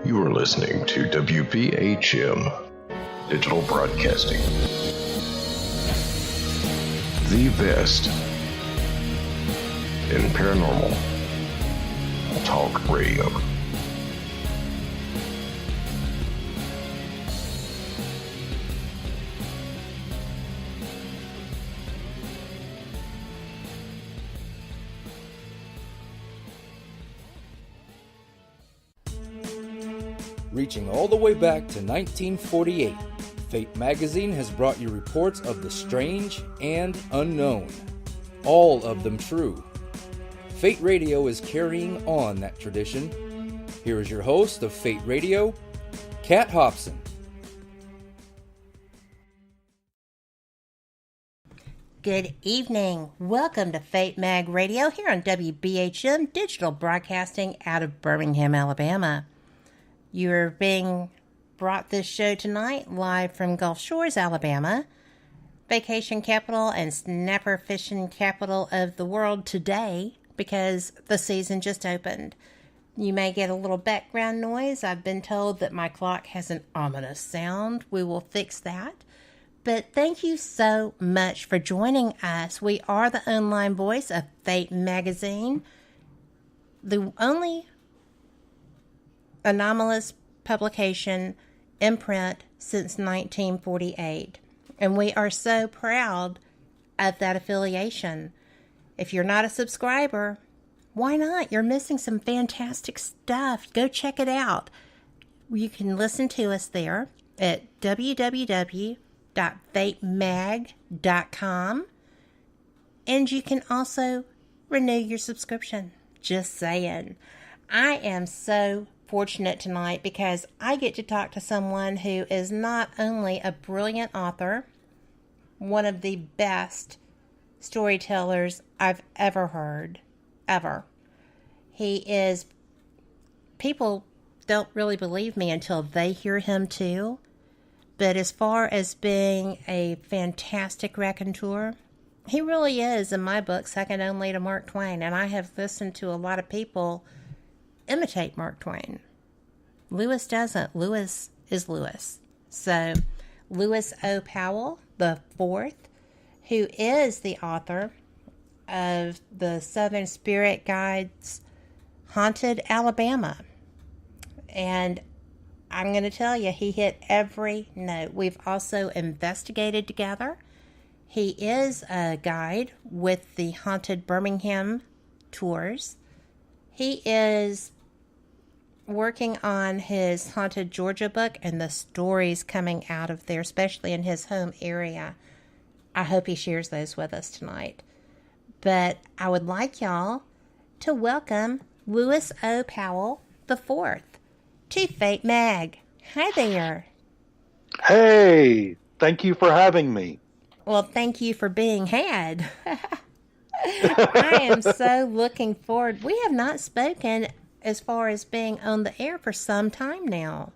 You are listening to WBHM Digital Broadcasting, the best in paranormal talk radio. Reaching all the way back to 1948, Fate magazine has brought you reports of the strange and unknown, all of them true. Fate Radio is carrying on that tradition. Here is your host of Fate Radio, Kat Hobson. Good evening. Welcome to Fate Mag Radio here on WBHM Digital Broadcasting out of Birmingham, Alabama. You're being brought this show tonight live from Gulf Shores, Alabama, vacation capital and snapper fishing capital of the world today because the season just opened. You may get a little background noise. I've been told that my clock has an ominous sound. We will fix that. But thank you so much for joining us. We are the online voice of Fate Magazine, the only anomalous publication in print since 1948. And we are so proud of that affiliation. If you're not a subscriber, why not? You're missing some fantastic stuff. Go check it out. You can listen to us there at www.fatemag.com. And you can also renew your subscription. Just saying. I am so fortunate tonight because I get to talk to someone who is not only a brilliant author, one of the best storytellers I've ever heard, ever. He is, people don't really believe me until they hear him too, but as far as being a fantastic raconteur, he really is, in my book, second only to Mark Twain, and I have listened to a lot of people imitate Mark Twain. Lewis doesn't. Lewis is Lewis. So, Lewis O. Powell IV, who is the author of the Southern Spirit Guide's Haunted Alabama. And I'm going to tell you, he hit every note. We've also investigated together. He is a guide with the Haunted Birmingham tours. He is working on his Haunted Georgia book and the stories coming out of there, especially in his home area. I hope he shares those with us tonight. But I would like y'all to welcome Lewis O. Powell IV to Fate Mag. Hi there. Hey, thank you for having me. Well, thank you for being had. I am so looking forward. We have not spoken as far as being on the air for some time now.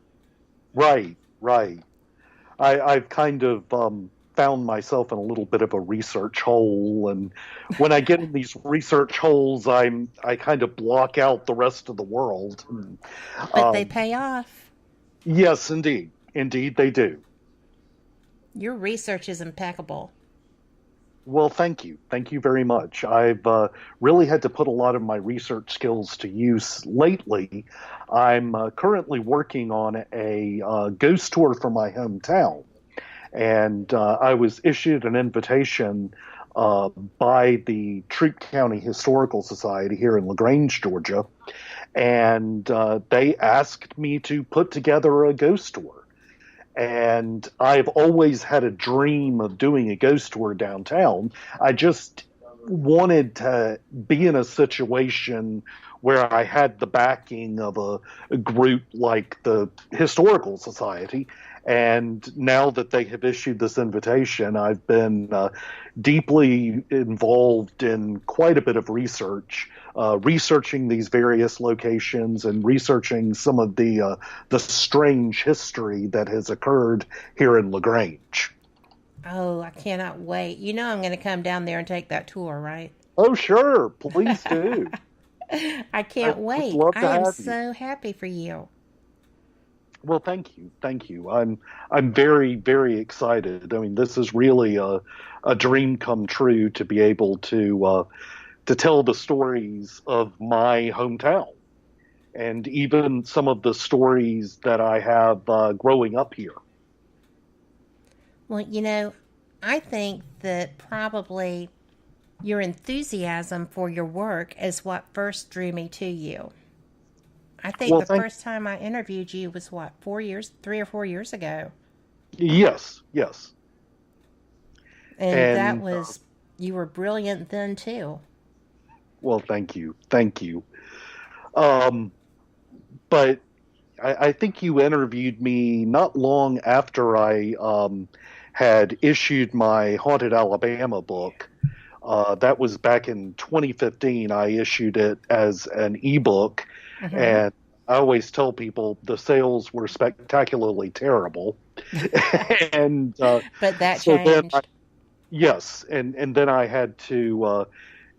Right. I've kind of found myself in a little bit of a research hole, and when I get in these research holes, I kind of block out the rest of the world. But they pay off. Yes, indeed. Indeed, they do. Your research is impeccable. Well, thank you. Thank you very much. I've really had to put a lot of my research skills to use lately. I'm currently working on a ghost tour for my hometown. And I was issued an invitation by the Troup County Historical Society here in Lehgends, Georgia. And they asked me to put together a ghost tour. And I've always had a dream of doing a ghost tour downtown. I just wanted to be in a situation where I had the backing of a group like the Historical Society. And now that they have issued this invitation, I've been deeply involved in quite a bit of research, researching these various locations and researching some of the strange history that has occurred here in Lehgends. Oh, I cannot wait. You know I'm going to come down there and take that tour, right? Oh, sure. Please do. I can't wait. I am so happy for you. Well, thank you. I'm very, very excited. I mean, this is really a dream come true to be able to tell the stories of my hometown and even some of the stories that I have growing up here. Well, I think that probably your enthusiasm for your work is what first drew me to you. I think Well, the first time I interviewed you was what, 4 years, 3 or 4 years ago. yes, yes, And that and was, you were brilliant then too. well, thank you. Um, but I think you interviewed me not long after I had issued my Haunted Alabama book. That was back in 2015. I issued it as an ebook, Hmm. and I always tell people the sales were spectacularly terrible. and But that so then, changed. yes, and then I had to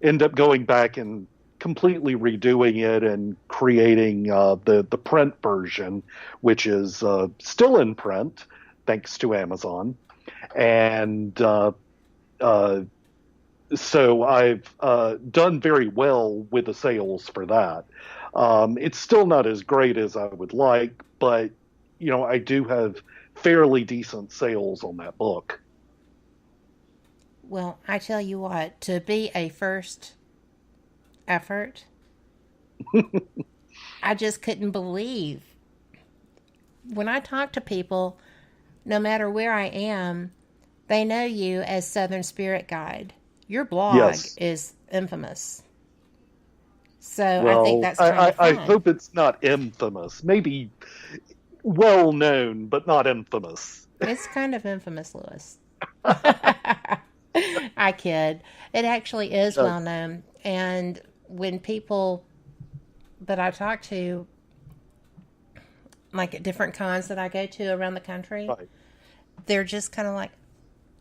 end up going back and completely redoing it and creating the print version, which is still in print thanks to Amazon. And uh, so I've done very well with the sales for that. It's still not as great as I would like, but I do have fairly decent sales on that book. Well, I tell you what, to be a first effort, I just couldn't believe. When I talk to people, no matter where I am, they know you as Southern Spirit Guide. Your blog Yes. is infamous. So I think Well, that's kind of I fun. hope it's not infamous. Maybe well known, but not infamous. It's kind of infamous, Lewis. I kid. It actually is Yes, well known. And when people that I talk to, like at different cons that I go to around the country, right. they're just kind of like,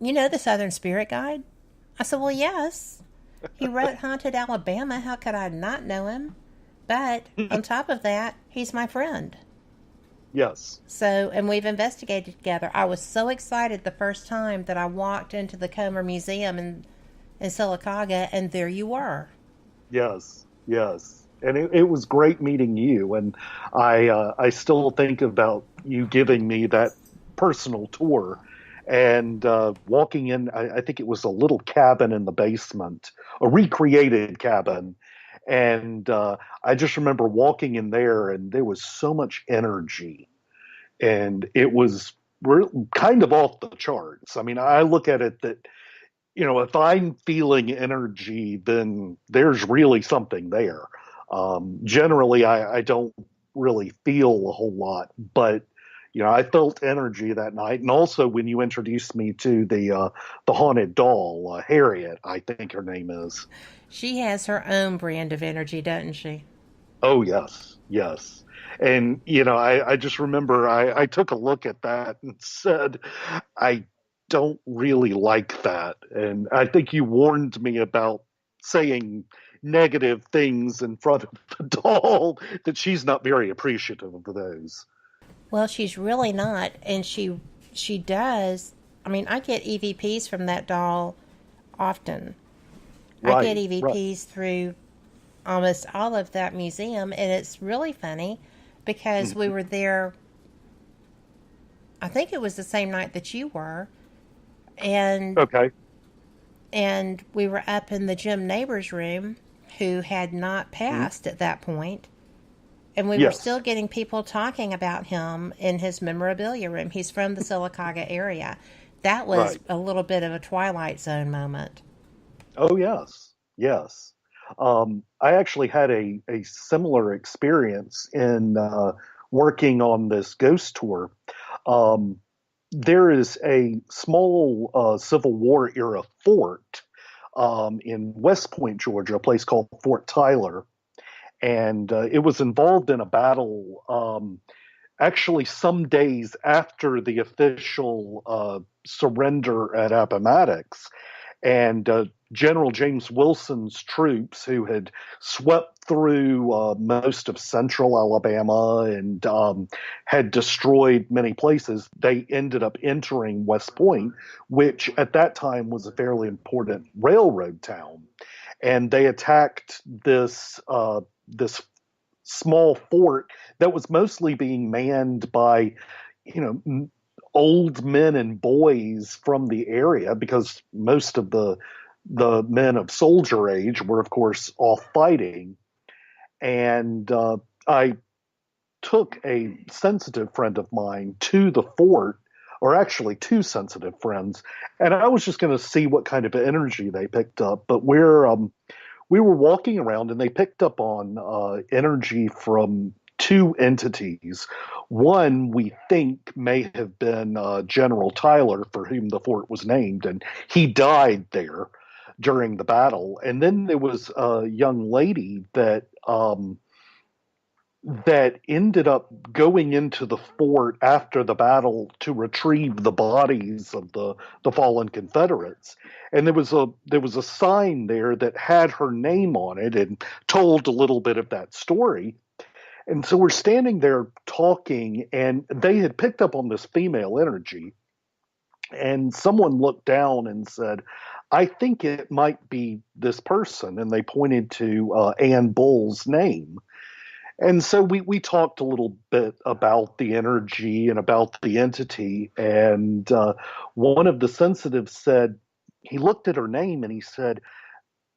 the Southern Spirit Guide? I said, well, yes. He wrote Haunted Alabama. How could I not know him? But on top of that, he's my friend. Yes, So, and we've investigated together. I was so excited the first time that I walked into the Comer Museum in Sylacauga, and there you were. yes, yes. And it was great meeting you. And I still think about you giving me that personal tour and walking in. I think it was a little cabin in the basement, a recreated cabin. And I just remember walking in there, and there was so much energy and it was kind of off the charts. I mean, I look at it that if I'm feeling energy, then there's really something there. Generally, I don't really feel a whole lot, but I felt energy that night. And also, when you introduced me to the haunted doll, Harriet, I think her name is. She has her own brand of energy, doesn't she? Oh yes, yes. And I just remember I took a look at that and said, I don't really like that. And I think you warned me about saying negative things in front of the doll that she's not very appreciative of those. Well, she's really not, and she does. I mean, I get EVPs from that doll often. I get Right, right. EVPs through almost all of that museum, and it's really funny because we Mhm. were there. I think it was the same night that you were, and Okay. we were up in the gym neighbor's room who had not Mhm. passed at that point, and we were still Yes. getting people talking about him in his memorabilia room. He's from the Sylacauga area. That was Right. a little bit of a Twilight Zone moment. Oh yes. Yes. I actually had a similar experience in working on this ghost tour. Um, there is a small Civil War era fort in West Point, Georgia, a place called Fort Tyler. And it was involved in a battle actually some days after the official surrender at Appomattox. And General James Wilson's troops, who had swept through most of central Alabama and had destroyed many places, they ended up entering West Point, which at that time was a fairly important railroad town. And they attacked this small fort that was mostly being manned by, old men and boys from the area, because most of the men of soldier age were, of course, off fighting. And I took a sensitive friend of mine to the fort, or actually two sensitive friends, and I was just going to see what kind of energy they picked up. But we were walking around, and they picked up on energy from two entities. One we think may have been General Tyler, for whom the fort was named, and he died there during the battle. And then there was a young lady that ended up going into the fort after the battle to retrieve the bodies of the fallen Confederates. And there was a sign there that had her name on it and told a little bit of that story. And so we're standing there talking, and they had picked up on this female energy. And someone looked down and said, "I think it might be this person." And they pointed to Ann Bull's name. And so we talked a little bit about the energy and about the entity. And one of the sensitives said, he looked at her name and he said,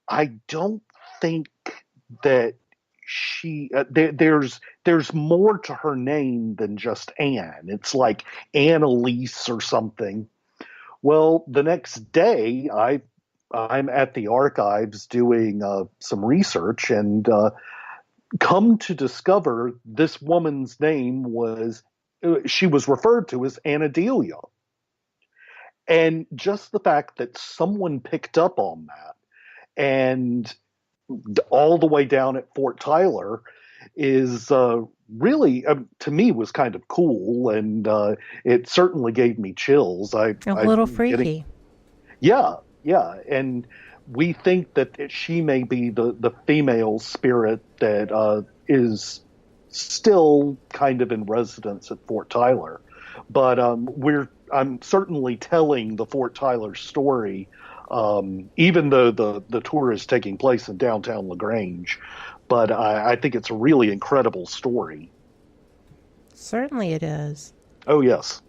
"I don't think that there's more to her name than just Anne. It's like Annalise or something." Well, the next day, I'm at the archives doing some research, and come to discover this woman's name she was referred to as Anadelia. And just the fact that someone picked up on that, and all the way down at Fort Tyler, is really, to me, was kind of cool, and it certainly gave me chills. A little freaky. Yeah, and we think that she may be the female spirit that is still kind of in residence at Fort Tyler. But I'm certainly telling the Fort Tyler story, even though the tour is taking place in downtown LaGrange. But I think it's a really incredible story. Certainly it is. Oh, yes.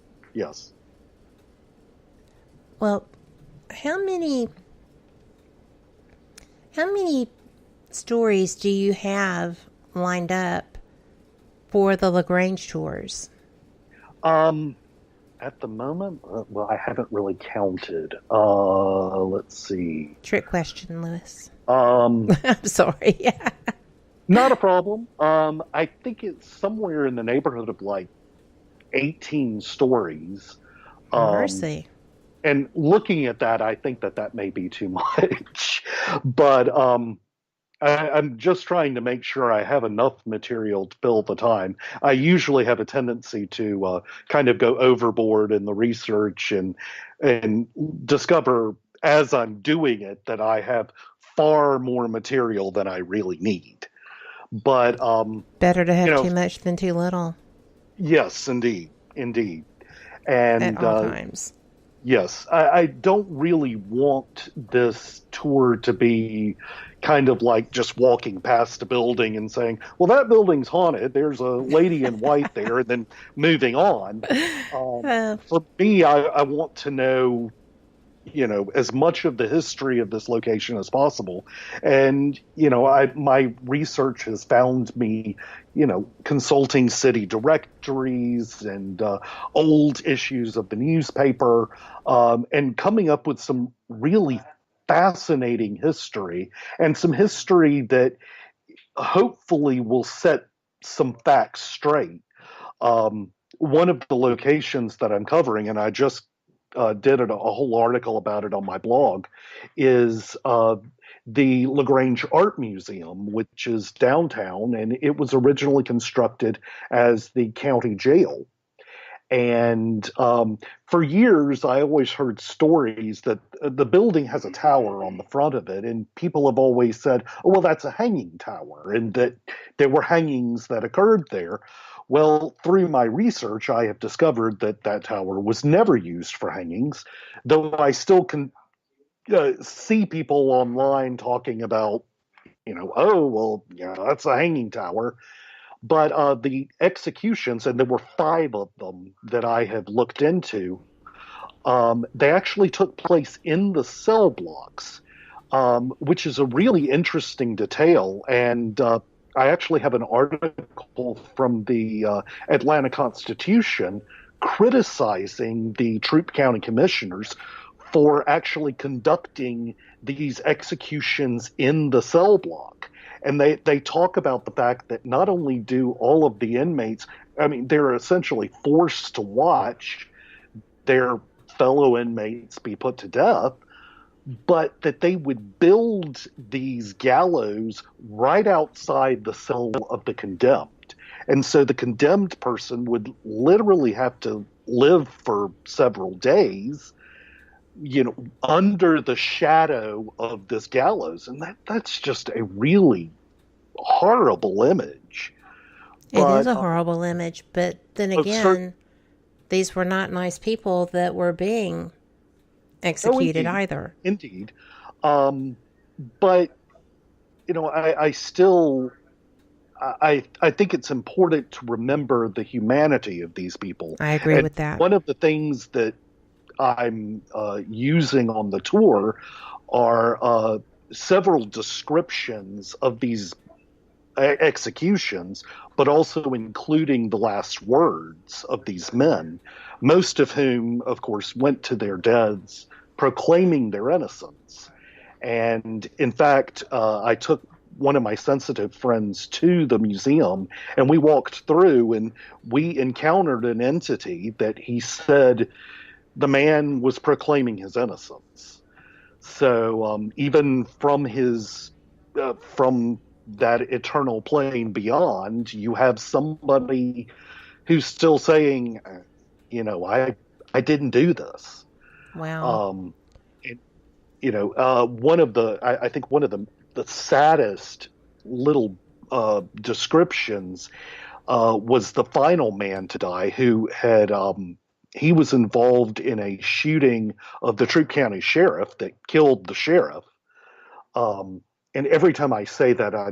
Well, how many stories do you have lined up for the LaGrange tours? At the moment, well, I haven't really counted. Let's see. Trick question, Lewis. I'm sorry. Not a problem. I think it's somewhere in the neighborhood of like 18 stories. Mercy. And looking at that, I think that may be too much. But I'm just trying to make sure I have enough material to fill the time. I usually have a tendency to kind of go overboard in the research and discover as I'm doing it that I have far more material than I really need. But better to have too much than too little. Yes, indeed. And at all times. Yes, I don't really want this tour to be kind of like just walking past a building and saying, "Well, that building's haunted. There's a lady in white there," and then moving on. For me, I want to know, as much of the history of this location as possible. And, my research has found me, consulting city directories and old issues of the newspaper, and coming up with some really fascinating history, and some history that hopefully will set some facts straight. One of the locations that I'm covering, and I just did a whole article about it on my blog, is the LaGrange Art Museum, which is downtown, and it was originally constructed as the county jail. And for years, I always heard stories that the building has a tower on the front of it, and people have always said, "Oh, well, that's a hanging tower," and that there were hangings that occurred there. Well, through my research, I have discovered that that tower was never used for hangings, though I still can see people online talking about, oh, well, that's a hanging tower. But the executions, and there were 5 of them that I have looked into, they actually took place in the cell blocks, which is a really interesting detail. And I actually have an article from the Atlanta Constitution criticizing the Troup County Commissioners for actually conducting these executions in the cell block. And they talk about the fact that not only do all of the inmates, I mean, they're essentially forced to watch their fellow inmates be put to death, but that they would build these gallows right outside the cell of the condemned. And so the condemned person would literally have to live for several days, under the shadow of this gallows. And that's just a really horrible image. It is a horrible image, but then again, these were not nice people that were being executed either. Indeed. But, I still, I think it's important to remember the humanity of these people. I agree with that. One of the things that I'm using on the tour are several descriptions of these executions, but also including the last words of these men, most of whom, of course, went to their deaths proclaiming their innocence. And in fact, I took one of my sensitive friends to the museum, and we walked through, and we encountered an entity that he said the man was proclaiming his innocence. So even from from that eternal plane beyond, you have somebody who's still saying, I didn't do this. Wow. I think one of the saddest little descriptions was the final man to die, who had he was involved in a shooting of the Troup County sheriff that killed the sheriff. And every time I say that, I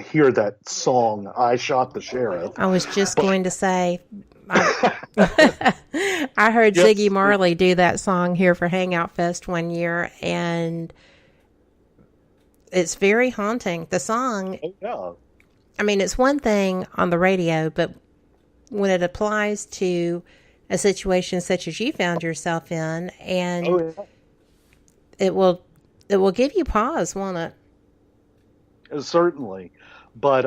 hear that song, "I Shot the Sheriff." I was just going to say, I heard Ziggy Marley do that song here for Hangout Fest one year, and it's very haunting. The song, I mean, it's one thing on the radio, but when it applies to a situation such as you found yourself in, and it will give you pause, won't it? Certainly. But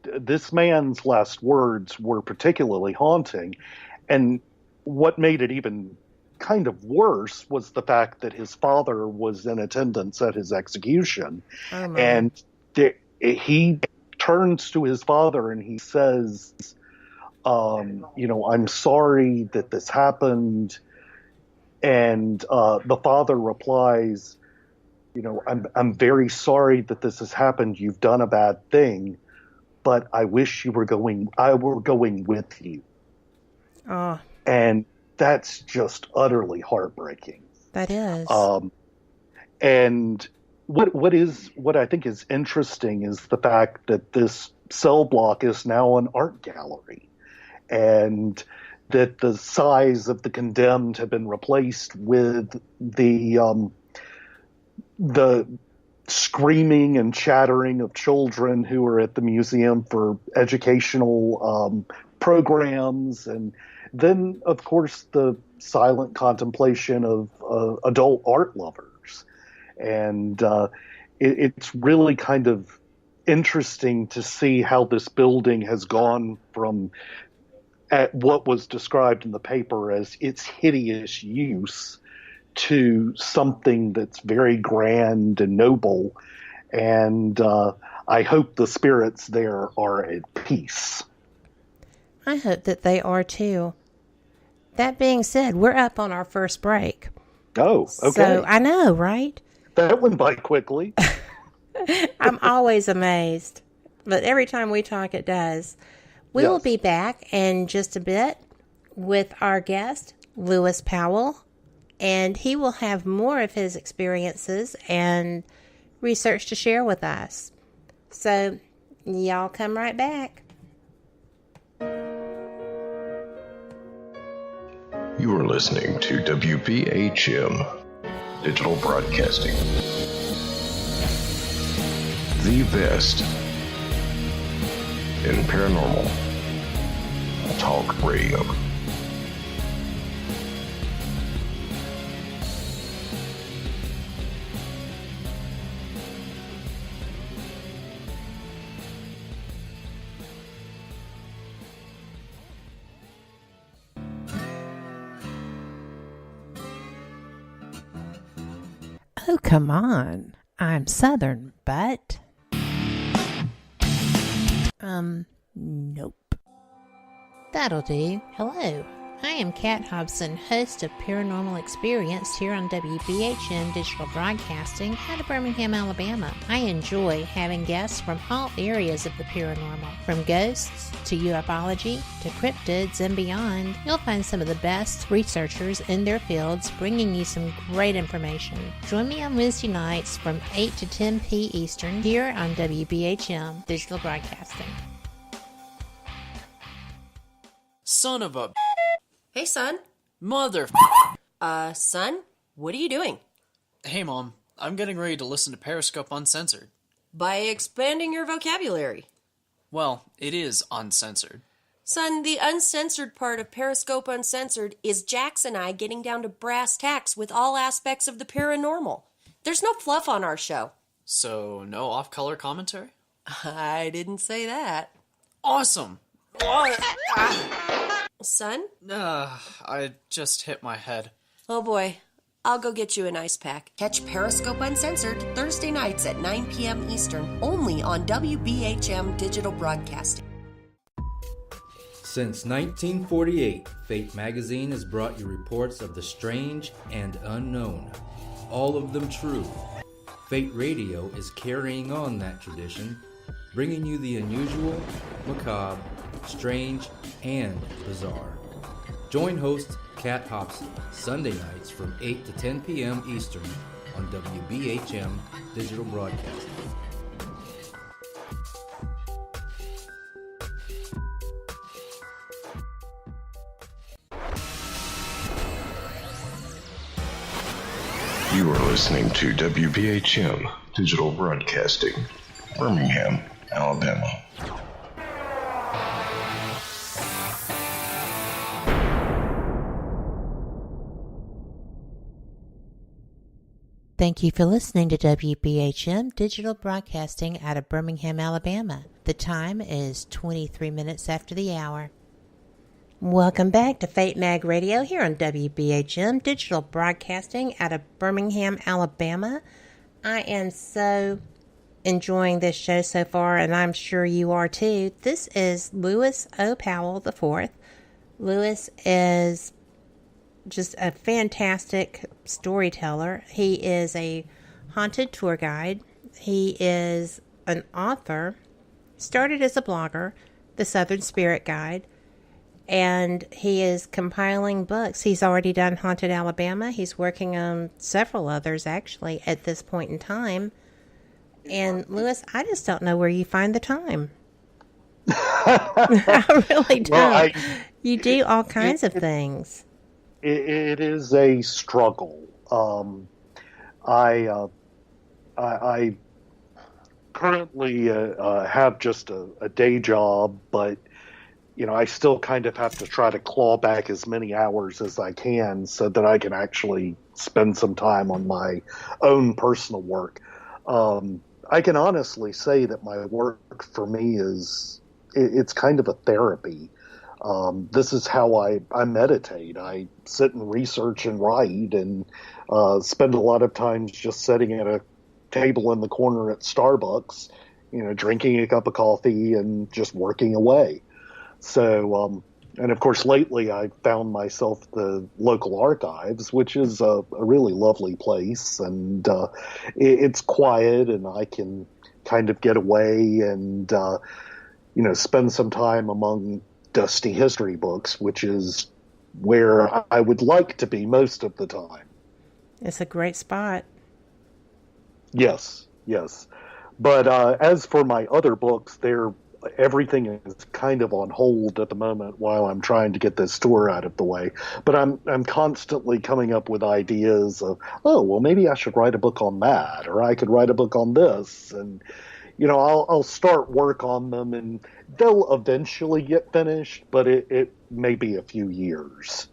this man's last words were particularly haunting. And what made it even kind of worse was the fact that his father was in attendance at his execution. Oh, my. And he turns to his father and he says, I'm sorry that this happened. And the father replies, I'm very sorry that this has happened. You've done a bad thing, but I wish I were going with you. Oh. And that's just utterly heartbreaking. That is. And what I think is interesting is the fact that this cell block is now an art gallery, and that the size of the condemned have been replaced with the screaming and chattering of children who are at the museum for educational programs, and then, of course, the silent contemplation of adult art lovers. And it's really kind of interesting to see how this building has gone from at what was described in the paper as its hideous use to something that's very grand and noble. And I hope the spirits there are at peace. I hope that they are too. that being said, we're up on our first break. Oh, okay. So, I know, right? That went by quickly. I'm always amazed. But every time we talk, it does. We will be back in just a bit with our guest, Lewis Powell, and he will have more of his experiences and research to share with us. So, y'all come right back. You are listening to WPHM Digital Broadcasting. The best in paranormal talk radio. Oh, come on. I'm Southern, but... nope. That'll do. Hello. I am Kat Hobson, host of Paranormal Experience here on WBHM Digital Broadcasting out of Birmingham, Alabama. I enjoy having guests from all areas of the paranormal, from ghosts to ufology to cryptids and beyond. You'll find some of the best researchers in their fields bringing you some great information. Join me on Wednesday nights from 8 to 10 p. Eastern here on WBHM Digital Broadcasting. Son of a... Hey, son. Mother... Son, what are you doing? Hey, Mom. I'm getting ready to listen to Periscope Uncensored. By expanding your vocabulary. Well, it is uncensored. Son, the uncensored part of Periscope Uncensored is Jax and I getting down to brass tacks with all aspects of the paranormal. There's no fluff on our show. So, no off-color commentary? I didn't say that. Awesome! Son? I just hit my head. Oh boy. I'll go get you an ice pack. Catch Periscope Uncensored Thursday nights at 9 p.m. Eastern, only on WBHM Digital Broadcasting. Since 1948, Fate magazine has brought you reports of the strange and unknown, all of them true. Fate Radio is carrying on that tradition, bringing you the unusual, macabre, strange, and bizarre. Join host Kat Hobson Sunday nights from 8 to 10 p.m. Eastern on WBHM Digital Broadcasting. You are listening to WPHM Digital Broadcasting, Birmingham, Alabama. Thank you for listening to WBHM Digital Broadcasting out of Birmingham, Alabama. The time is 23 minutes after the hour. Welcome back to Fate Mag Radio here on WBHM Digital Broadcasting out of Birmingham, Alabama. I am so enjoying this show so far, and I'm sure you are too. This is Lewis O. Powell IV. Lewis is just a fantastic storyteller. He is a haunted tour guide. He is an author. Started as a blogger, The Southern Spirit Guide, and he is compiling books. He's already done Haunted Alabama. He's working on several others, actually, at this point in time. And, Lewis, I just don't know where you find the time. I really don't. Well, you do all kinds of things. It is a struggle. I currently have just a day job, but I still kind of have to try to claw back as many hours as I can so that I can actually spend some time on my own personal work. I can honestly say that my work for me it's kind of a therapy. This is how I meditate. I sit and research and write and spend a lot of times just sitting at a table in the corner at Starbucks, drinking a cup of coffee and just working away. So And of course, lately I found myself the local archives, which is a really lovely place, and it's quiet, and I can kind of get away and spend some time among dusty history books, which is where I would like to be most of the time. It's a great spot. Yes, yes. But as for my other books, everything is kind of on hold at the moment while I'm trying to get this tour out of the way. But I'm constantly coming up with ideas of, oh, well, maybe I should write a book on that, or I could write a book on this, and I'll start work on them, and they'll eventually get finished, but it may be a few years.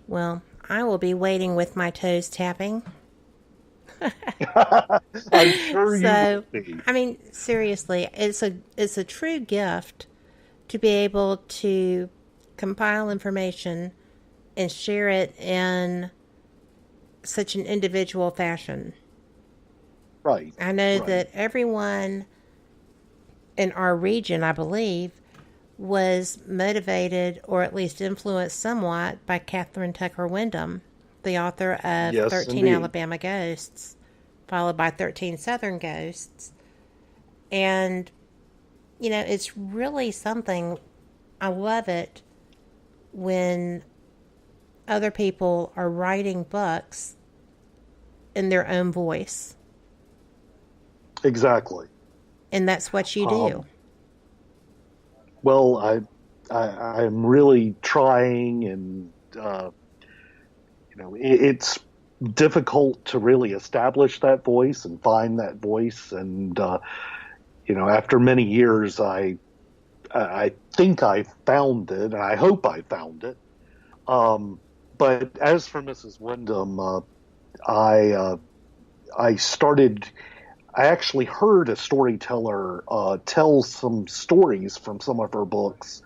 Well, I will be waiting with my toes tapping. I'm sure you will be. I mean, seriously, it's a true gift to be able to compile information and share it in such an individual fashion. Right. I know that everyone in our region, I believe, was motivated or at least influenced somewhat by Catherine Tucker Wyndham, the author of Yes, 13 indeed. Alabama Ghosts, followed by 13 Southern Ghosts. And, it's really something. I love it when other people are writing books in their own voice. Exactly. And that's what you do. Well, I'm really trying, and it's difficult to really establish that voice and find that voice. And after many years, I think I found it, and I hope I found it. But as for Mrs. Wyndham, I actually heard a storyteller tell some stories from some of her books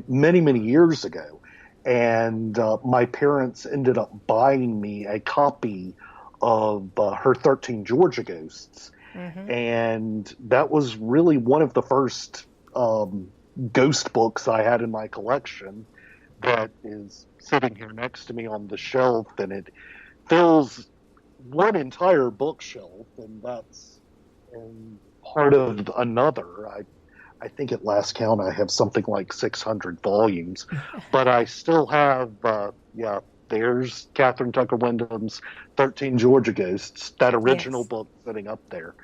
many, many years ago. And my parents ended up buying me a copy of her 13 Georgia Ghosts. Mm-hmm. And that was really one of the first ghost books I had in my collection that is sitting here next to me on the shelf, and it fills one entire bookshelf, and that's part of another. I think at last count I have something like 600 volumes, but I still have, there's Catherine Tucker Wyndham's 13 Georgia Ghosts, that original book sitting up there.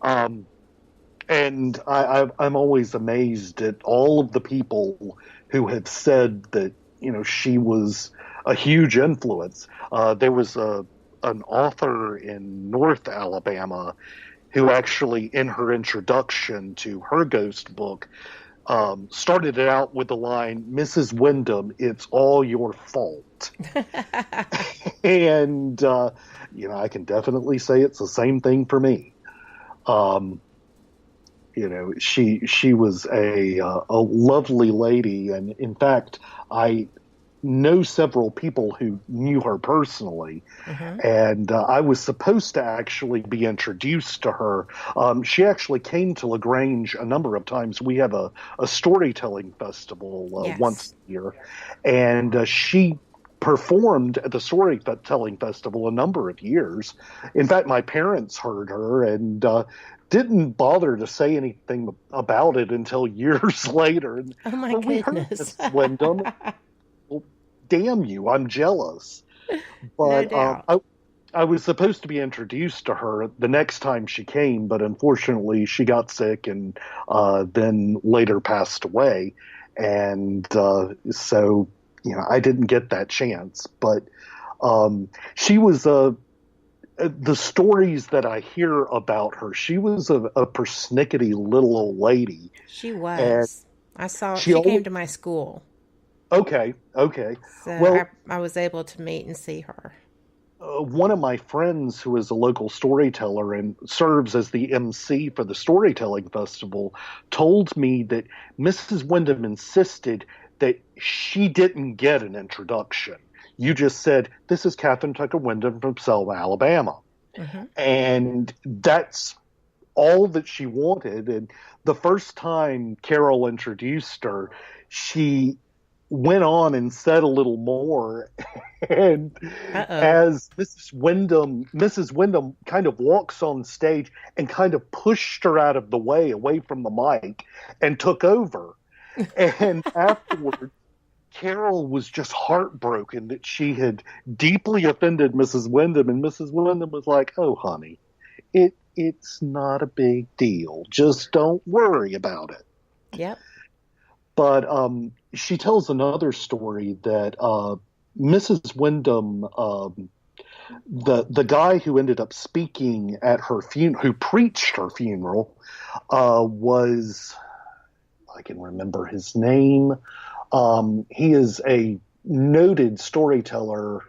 And I'm always amazed at all of the people who have said that, she was a huge influence. There was an author in North Alabama who actually, in her introduction to her ghost book, started it out with the line, "Mrs. Wyndham, it's all your fault." And, I can definitely say it's the same thing for me. She was a lovely lady, and in fact, I know several people who knew her personally, and I was supposed to actually be introduced to her. She actually came to LaGrange a number of times. We have a storytelling festival once a year, and she performed at the storytelling festival a number of years. In fact, my parents heard her and didn't bother to say anything about it until years later. Oh my goodness. Miss Wyndham. Well, damn you, I'm jealous. But No doubt. I was supposed to be introduced to her the next time she came, but unfortunately she got sick and then later passed away. And so, I didn't get that chance. But she was the stories that I hear about her, she was a persnickety little old lady. She was. She came to my school. Okay. So I was able to meet and see her. One of my friends who is a local storyteller and serves as the MC for the Storytelling Festival told me that Mrs. Wyndham insisted that she didn't get an introduction. You just said, "This is Catherine Tucker Wyndham from Selma, Alabama." Mm-hmm. And that's all that she wanted. And the first time Carol introduced her, she went on and said a little more. And Uh-oh. as Mrs. Wyndham kind of walks on stage and kind of pushed her out of the way, away from the mic, and took over. And afterward, Carol was just heartbroken that she had deeply offended Mrs. Wyndham, and Mrs. Wyndham was like, "Oh, honey, it's not a big deal. Just don't worry about it." Yep. But she tells another story that Mrs. Wyndham, the guy who ended up speaking at her funeral, who preached her funeral, was, I can remember his name. He is a noted storyteller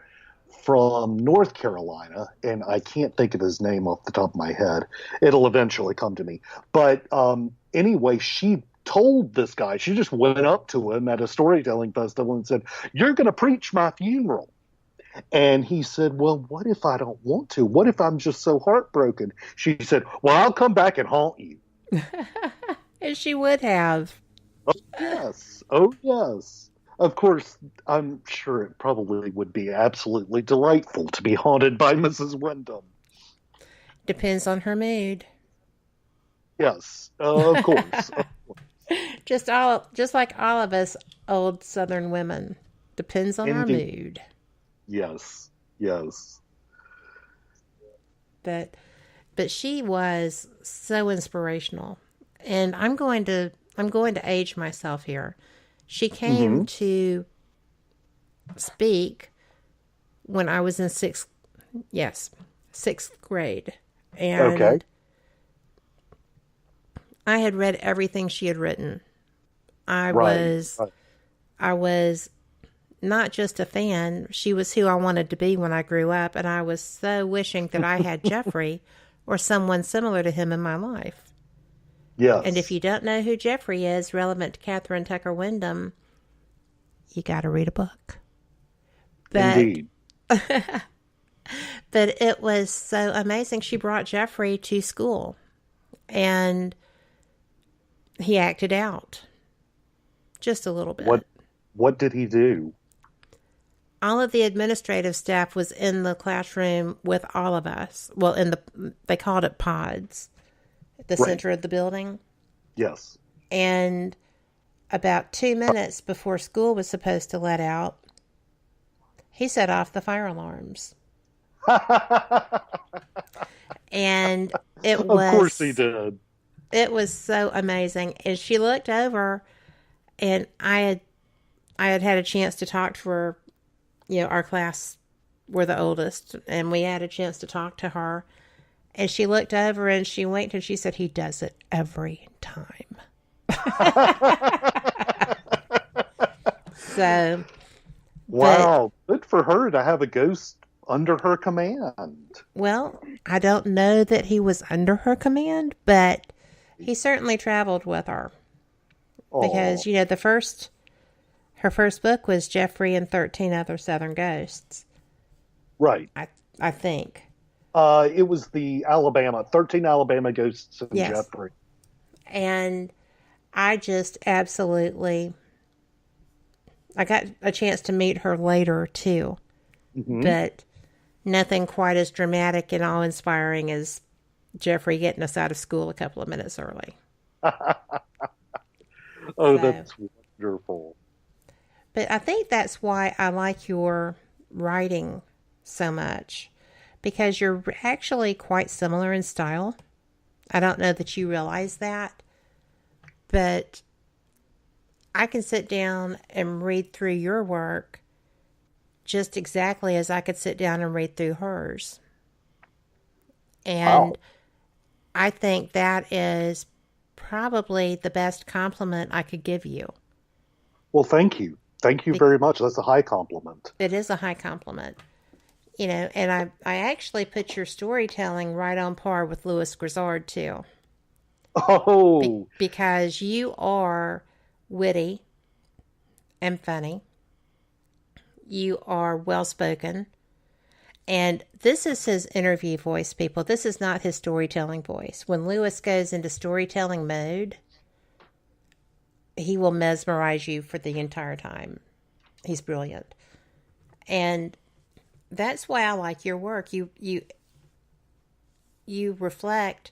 from North Carolina, and I can't think of his name off the top of my head. It'll eventually come to me. But anyway, she told this guy, she just went up to him at a storytelling festival and said, "You're going to preach my funeral." And he said, "Well, what if I don't want to? What if I'm just so heartbroken?" She said, "Well, I'll come back and haunt you." And she would have. Oh, yes. Oh, yes. Of course, I'm sure it probably would be absolutely delightful to be haunted by Mrs. Wyndham. Depends on her mood. Yes, of course. Just like all of us old Southern women. Depends on our mood. Yes, yes. But she was so inspirational. And I'm going to age myself here. She came to speak when I was in sixth grade. And I had read everything she had written. I was not just a fan. She was who I wanted to be when I grew up. And I was so wishing that I had Jeffrey or someone similar to him in my life. Yes. And if you don't know who Jeffrey is, relevant to Catherine Tucker Wyndham, you got to read a book. Indeed. But it was so amazing. She brought Jeffrey to school, and he acted out just a little bit. What did he do? All of the administrative staff was in the classroom with all of us. Well, they called it pods. The center of the building. Yes. And about 2 minutes before school was supposed to let out, he set off the fire alarms. And it was... Of course he did. It was so amazing. And she looked over, and I had a chance to talk to her. You know, our class, we're the oldest, and we had a chance to talk to her. And she looked over and she winked and she said, "He does it every time." So. Wow. Good for her to have a ghost under her command. Well, I don't know that he was under her command, but he certainly traveled with her. Aww. Because, you know, her first book was Jeffrey and 13 Other Southern Ghosts. Right. I think. It was the 13 Alabama Ghosts and Jeffrey. And I just absolutely, I got a chance to meet her later too, but nothing quite as dramatic and awe-inspiring as Jeffrey getting us out of school a couple of minutes early. That's wonderful. But I think that's why I like your writing so much. Because you're actually quite similar in style. I don't know that you realize that. But I can sit down and read through your work just exactly as I could sit down and read through hers. And I think that is probably the best compliment I could give you. Well, thank you. Thank you very much. That's a high compliment. It is a high compliment. You know, and I actually put your storytelling right on par with Louis Grizzard, too. Oh! Because you are witty and funny. You are well-spoken. And this is his interview voice, people. This is not his storytelling voice. When Louis goes into storytelling mode, he will mesmerize you for the entire time. He's brilliant. And that's why I like your work. You reflect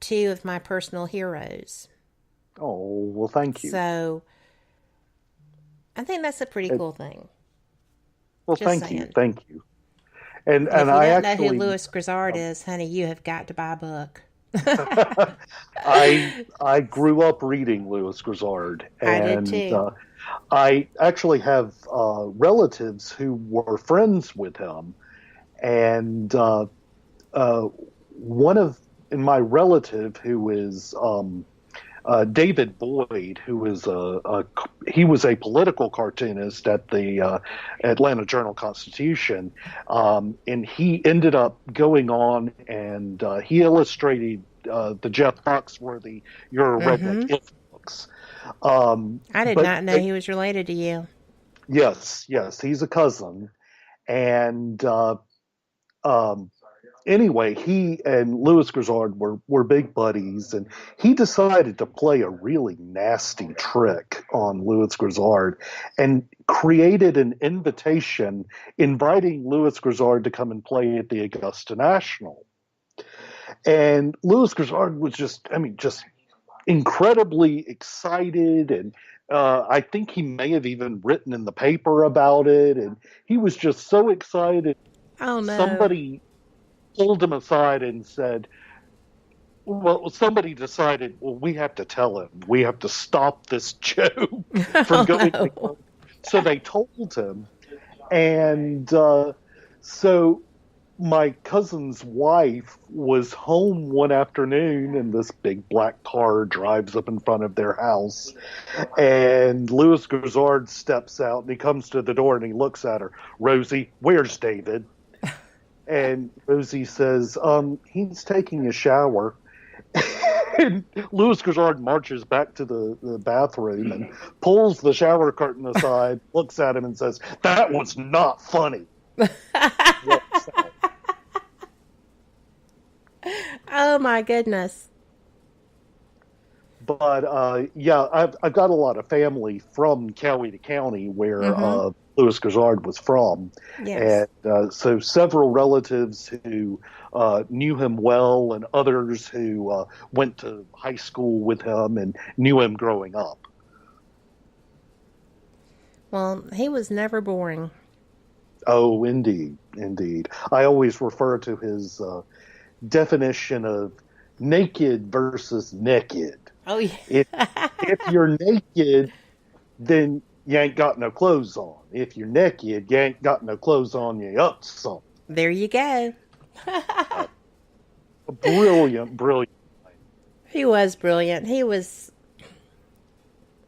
two of my personal heroes. Oh, well, thank you. So I think that's a pretty cool thing. Well, Just thank you. saying. Thank you. And If you I don't actually know who Louis Grizzard is, honey, you have got to buy a book. I grew up reading Louis Grizzard, I did and too. I actually have relatives who were friends with him, and one of my relative who is David Boyd, who is he was a political cartoonist at the Atlanta Journal-Constitution, and he ended up going on and he illustrated the Jeff Foxworthy "You're a Redneck" If books. I did But not know he was related to you. yes, he's a cousin, and anyway, he and Louis Grizzard were big buddies, and he decided to play a really nasty trick on Louis Grizzard and created an invitation inviting Louis Grizzard to come and play at the Augusta National. And Louis Grizzard was just incredibly excited, and I think he may have even written in the paper about it, and he was just so excited. Oh, no. Somebody pulled him aside and said, well, somebody decided, well, we have to tell him. We have to stop this joke from going. No. So they told him. And so my cousin's wife was home one afternoon, and this big black car drives up in front of their house. And Louis Grizzard steps out, and he comes to the door, and he looks at her. Rosie, where's David? And Rosie says, he's taking a shower. And Louis Grizzard marches back to the bathroom and pulls the shower curtain aside, looks at him and says, that was not funny. Oh, my goodness. But, yeah, I've got a lot of family from County where Louis Grizzard was from. Yes. And so several relatives who knew him well, and others who went to high school with him and knew him growing up. Well, he was never boring. Oh, indeed. I always refer to his definition of naked versus naked. Oh, yeah. If you're naked, then you ain't got no clothes on. If you're naked, you ain't got no clothes on, you up some. There you go. Brilliant. He was brilliant. He was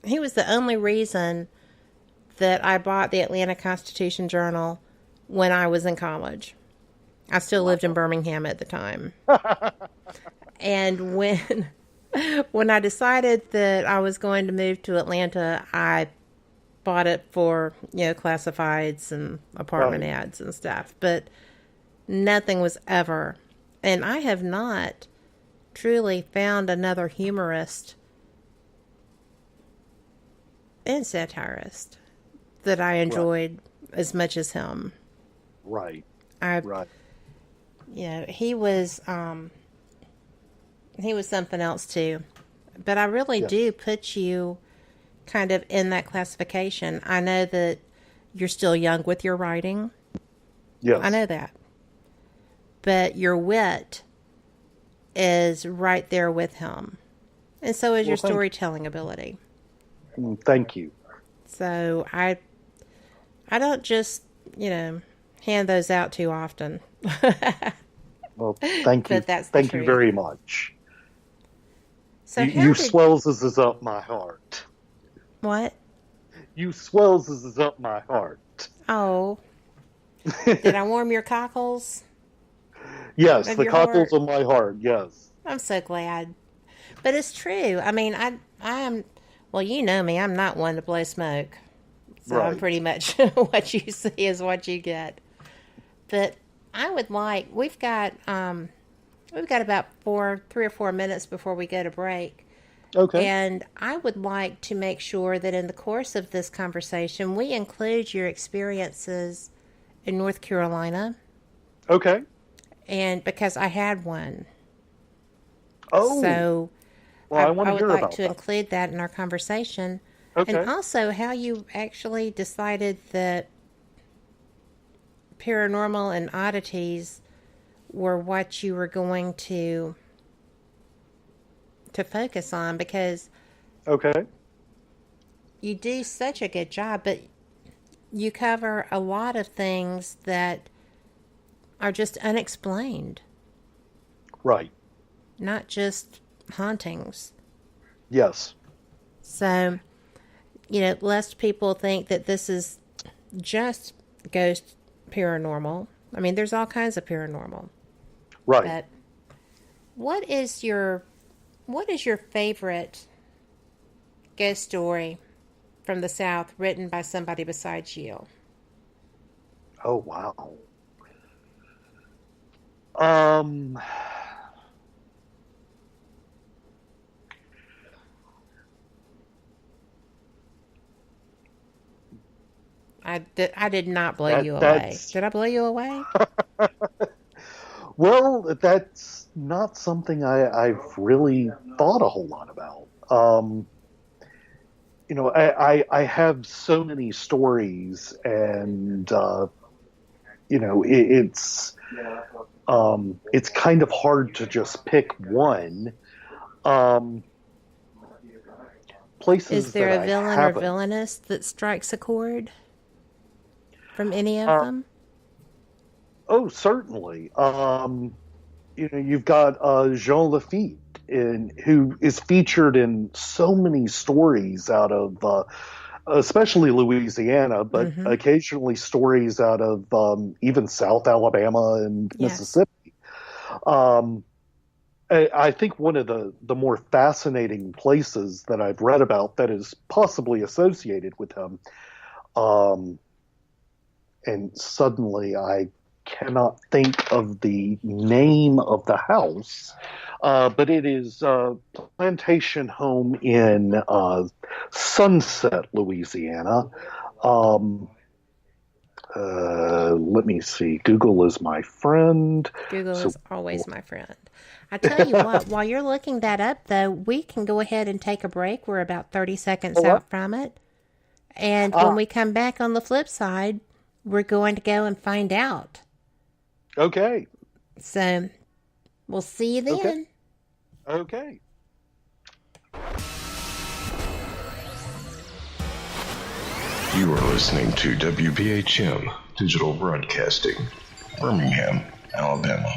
the only reason that I bought the Atlanta Constitution Journal when I was in college. I still lived in Birmingham at the time. And when I decided that I was going to move to Atlanta, I bought it for, classifieds and apartment ads and stuff. But nothing was ever. And I have not truly found another humorist and satirist that I enjoyed as much as him. Right. He was something else too. But I really do put you kind of in that classification. I know that you're still young with your writing. Yes. I know that. But your wit is right there with him. And so is your storytelling ability. Thank you. So I don't just, hand those out too often. Well, thank you. But that's the thank truth. you very much. So you swells is up my heart. What? You swells is up my heart. Oh. Did I warm your cockles? Yes, Of the your cockles heart? of my heart, yes. I'm so glad. But it's true. I mean, I am, well, you know me, I'm not one to blow smoke. So Right. I'm pretty much what you see is what you get. But I would like, we've got about 3 or 4 minutes before we go to break. Okay. And I would like to make sure that in the course of this conversation, we include your experiences in North Carolina. Okay. And because I had one. Oh, So well, I want I to would hear like about to that. include that in our conversation. And Okay. also how you actually decided that paranormal and oddities were what you were going to focus on, because Okay. you do such a good job, but you cover a lot of things that are just unexplained, Right. not just hauntings. Yes. So, lest people think that this is just ghost paranormal. I mean, there's all kinds of paranormal. Right. But what is your favorite ghost story from the South written by somebody besides you? Oh, wow. Um, I did not blow that you away. that's Did I blow you away? well, that's not something I've really thought a whole lot about. I have so many stories, and it's kind of hard to just pick one. Um, Is Places there that a I villain or haven't. villainess that strikes a chord from any of Uh, them? oh, certainly. You've got Jean Lafitte, who is featured in so many stories out of, especially Louisiana, but Mm-hmm. occasionally stories out of even South Alabama and Yes. Mississippi. Um, I think one of the more fascinating places that I've read about that is possibly associated with him, um, and suddenly I cannot think of the name of the house, but it is a plantation home in Sunset, Louisiana. Um, Let me see. Google is my friend. Google So, is always my friend. I tell you what, while you're looking that up, though, we can go ahead and take a break. We're about 30 seconds what? out from it. And when Ah, we come back on the flip side, we're going to go and find out. okay. So we'll see you Okay. then. Okay. You are listening to WBHM Digital Broadcasting, Birmingham, Alabama.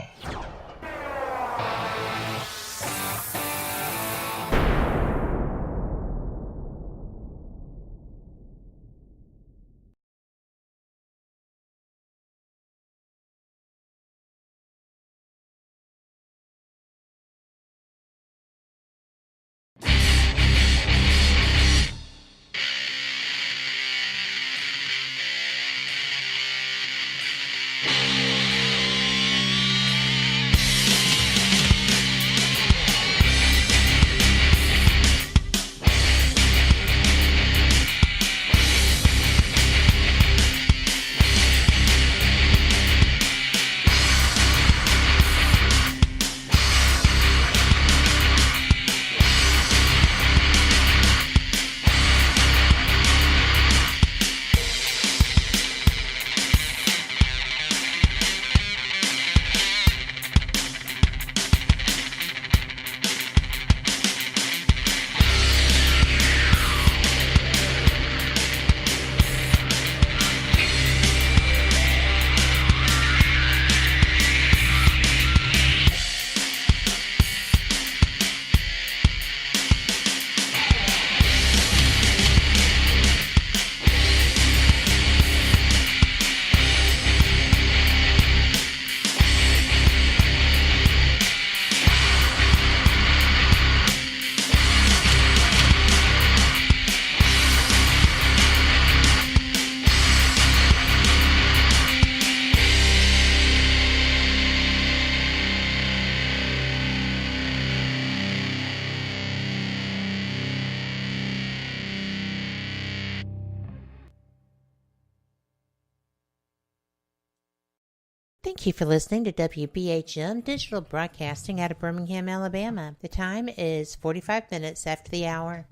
Thank you for listening to WBHM Digital Broadcasting out of Birmingham, Alabama. The time is 45 minutes after the hour.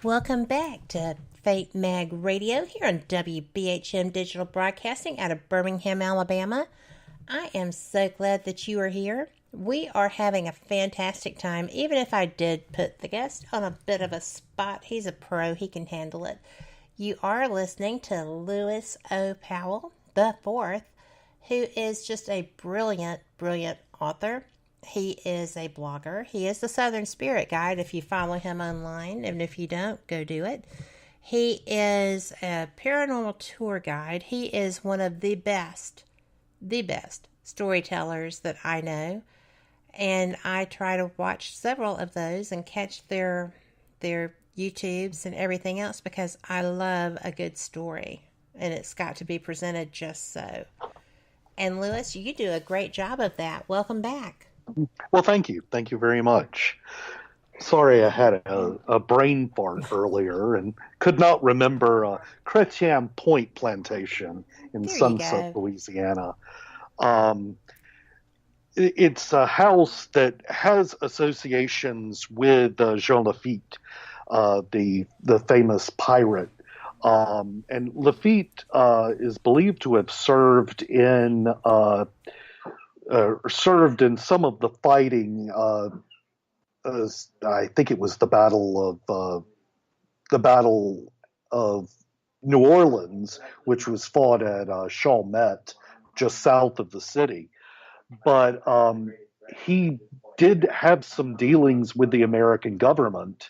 Welcome back to Fate Mag Radio here on WBHM Digital Broadcasting out of Birmingham, Alabama. I am so glad that you are here. We are having a fantastic time, even if I did put the guest on a bit of a spot. He's a pro. He can handle it. You are listening to Lewis O. Powell IV, who is just a brilliant, brilliant author. He is a blogger. He is the Southern Spirit Guide if you follow him online, and if you don't, go do it. He is a paranormal tour guide. He is one of the best storytellers that I know. And I try to watch several of those and catch their YouTubes and everything else because I love a good story. And it's got to be presented just so. And Lewis, you do a great job of that. Welcome back. Well, thank you. Thank you very much. Sorry I had a brain fart earlier and could not remember Chrétien Point Plantation in Sunset, Louisiana. It's a house that has associations with Jean Lafitte, the famous pirate. And Lafitte is believed to have served in some of the fighting. I think it was the Battle of New Orleans, which was fought at Chalmette, just south of the city. But he did have some dealings with the American government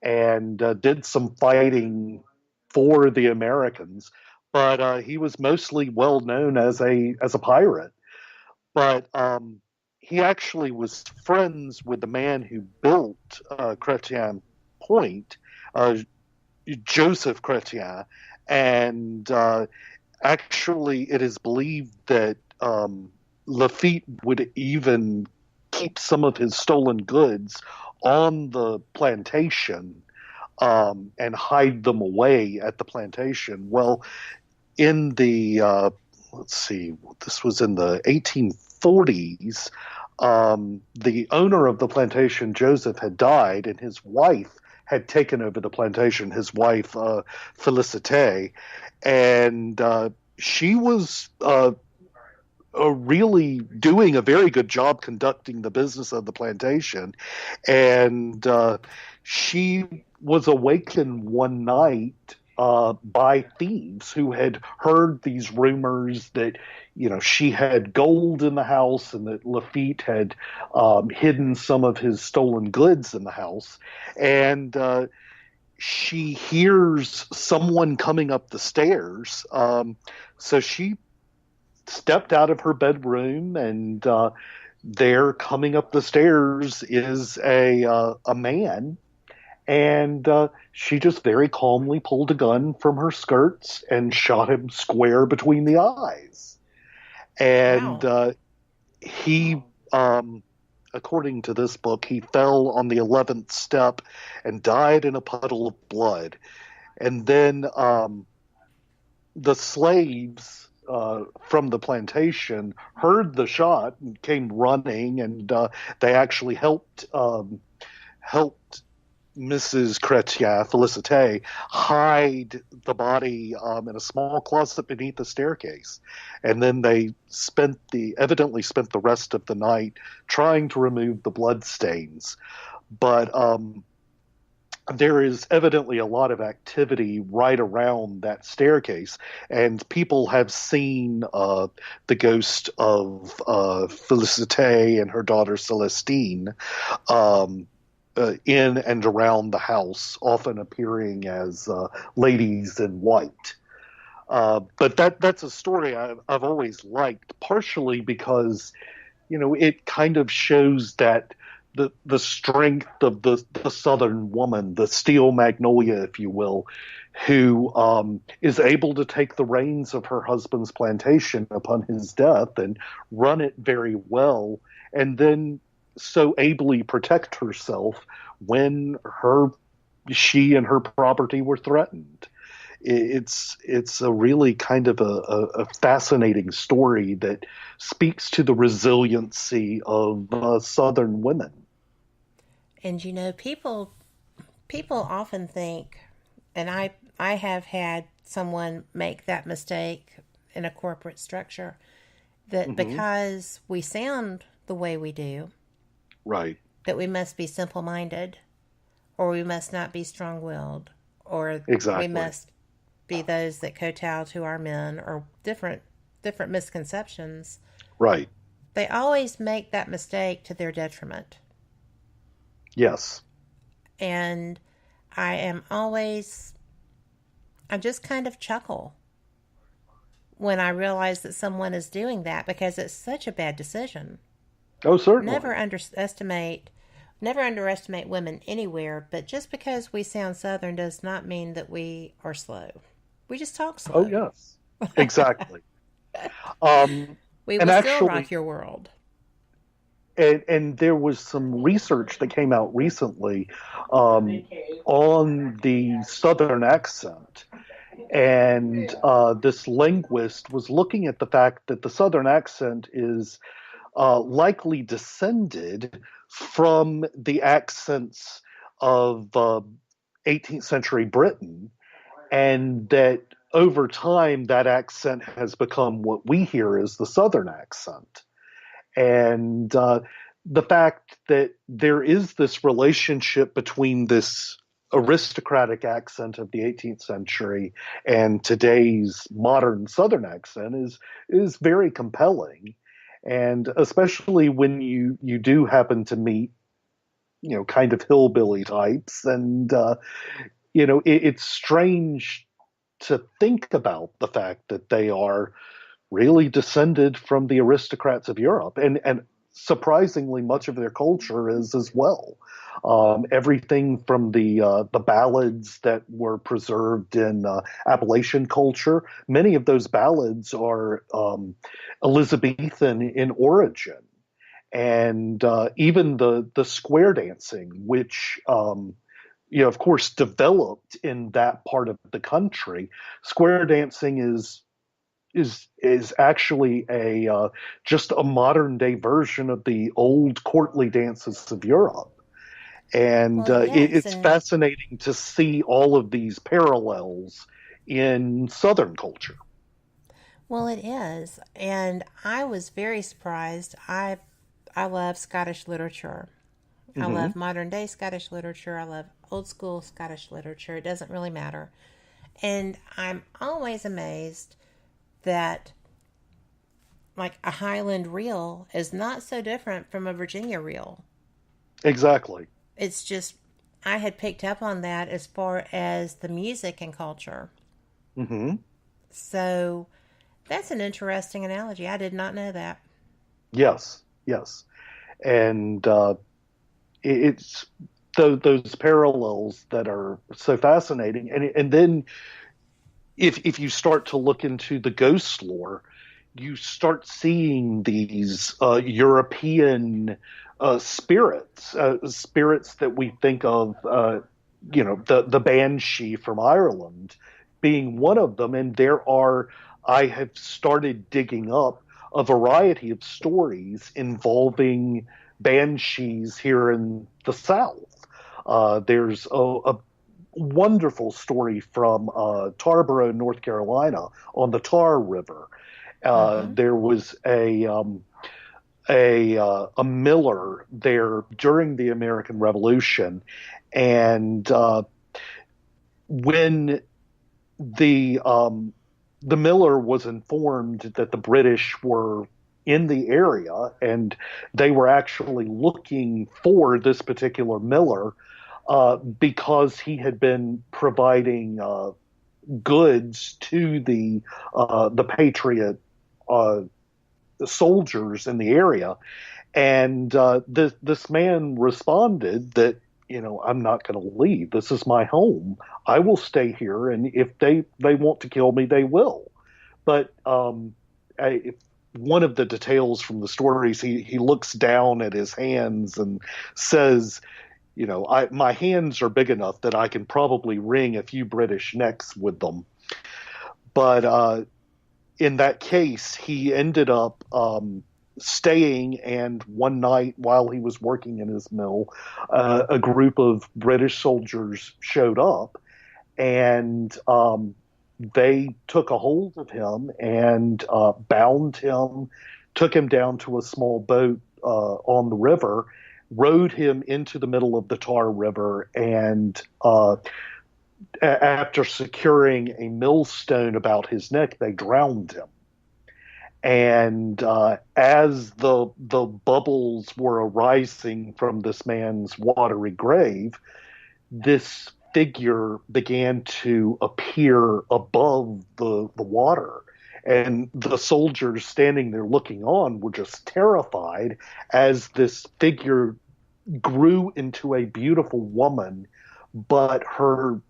and did some fighting for the Americans. But he was mostly well known as a pirate. But he actually was friends with the man who built Chrétien Point, Joseph Chrétien, and actually it is believed that Lafitte would even keep some of his stolen goods on the plantation and hide them away at the plantation. Well, in the this was in the 1840s. The owner of the plantation, Joseph, had died, and his wife had taken over the plantation. His wife, Félicité, and she was really doing a very good job conducting the business of the plantation. And she was awakened one night by thieves who had heard these rumors that, she had gold in the house and that Lafitte had hidden some of his stolen goods in the house. And she hears someone coming up the stairs. So she stepped out of her bedroom, and there coming up the stairs is a man. And she just very calmly pulled a gun from her skirts and shot him square between the eyes. And Wow. He, according to this book, he fell on the 11th step and died in a puddle of blood. And then the slaves from the plantation heard the shot and came running, and they actually helped Mrs. Chrétien, Félicité, hide the body in a small closet beneath the staircase. And then they evidently spent the rest of the night trying to remove the blood stains. But there is evidently a lot of activity right around that staircase, and people have seen the ghost of Félicité and her daughter Celestine in and around the house, often appearing as ladies in white. But that's a story I've always liked, partially because, it kind of shows that the strength of the Southern woman, the steel magnolia, if you will, who is able to take the reins of her husband's plantation upon his death and run it very well, and then so ably protect herself when she and her property were threatened. it's a really kind of a fascinating story that speaks to the resiliency of Southern women. And people often think, and I have had someone make that mistake in a corporate structure, that because we sound the way we do, Right. that we must be simple-minded, or we must not be strong-willed, or Exactly. we must be those that kowtow to our men, or different misconceptions. Right. They always make that mistake to their detriment. Yes. And I just kind of chuckle when I realize that someone is doing that, because it's such a bad decision. Oh, certainly. Never underestimate women anywhere, but just because we sound Southern does not mean that we are slow. We just talk slow. Oh, yes. Exactly. We and will still actually, rock your world. and there was some research that came out recently on the Southern accent. And this linguist was looking at the fact that the Southern accent is likely descended from the accents of 18th century Britain, and that over time that accent has become what we hear as the Southern accent. And the fact that there is this relationship between this aristocratic accent of the 18th century and today's modern Southern accent is very compelling. And especially when you do happen to meet, kind of hillbilly types. And, it's strange to think about the fact that they are really descended from the aristocrats of Europe. And surprisingly, much of their culture is as well. Everything from the ballads that were preserved in Appalachian culture, many of those ballads are Elizabethan in origin. And even the square dancing, which of course, developed in that part of the country. Square dancing is actually just a modern day version of the old courtly dances of Europe. And Well, yes, it's fascinating to see all of these parallels in Southern culture. Well, it is. And I was very surprised. I love Scottish literature. I love modern day Scottish literature. I love old school Scottish literature. It doesn't really matter. And I'm always amazed that, like, a Highland reel is not so different from a Virginia reel. Exactly. It's just, I had picked up on that as far as the music and culture. So that's an interesting analogy. I did not know that. Yes. And it's those parallels that are so fascinating. And then if you start to look into the Ghostlore, you start seeing these European spirits that we think of, the banshee from Ireland being one of them. And I have started digging up a variety of stories involving banshees here in the South. There's a wonderful story from Tarboro, North Carolina, on the Tar River. There was a miller there during the American Revolution, and when the miller was informed that the British were in the area and they were actually looking for this particular miller because he had been providing goods to the Patriot soldiers in the area. And this man responded that, I'm not going to leave. This is my home. I will stay here. And if they want to kill me, they will. But one of the details from the stories, he looks down at his hands and says, my hands are big enough that I can probably wring a few British necks with them. But in that case, he ended up staying, and one night while he was working in his mill, a group of British soldiers showed up, and they took a hold of him and bound him, took him down to a small boat on the river, rowed him into the middle of the Tar River, and after securing a millstone about his neck, they drowned him. And as the bubbles were arising from this man's watery grave, this figure began to appear above the water. And the soldiers standing there looking on were just terrified as this figure grew into a beautiful woman, but her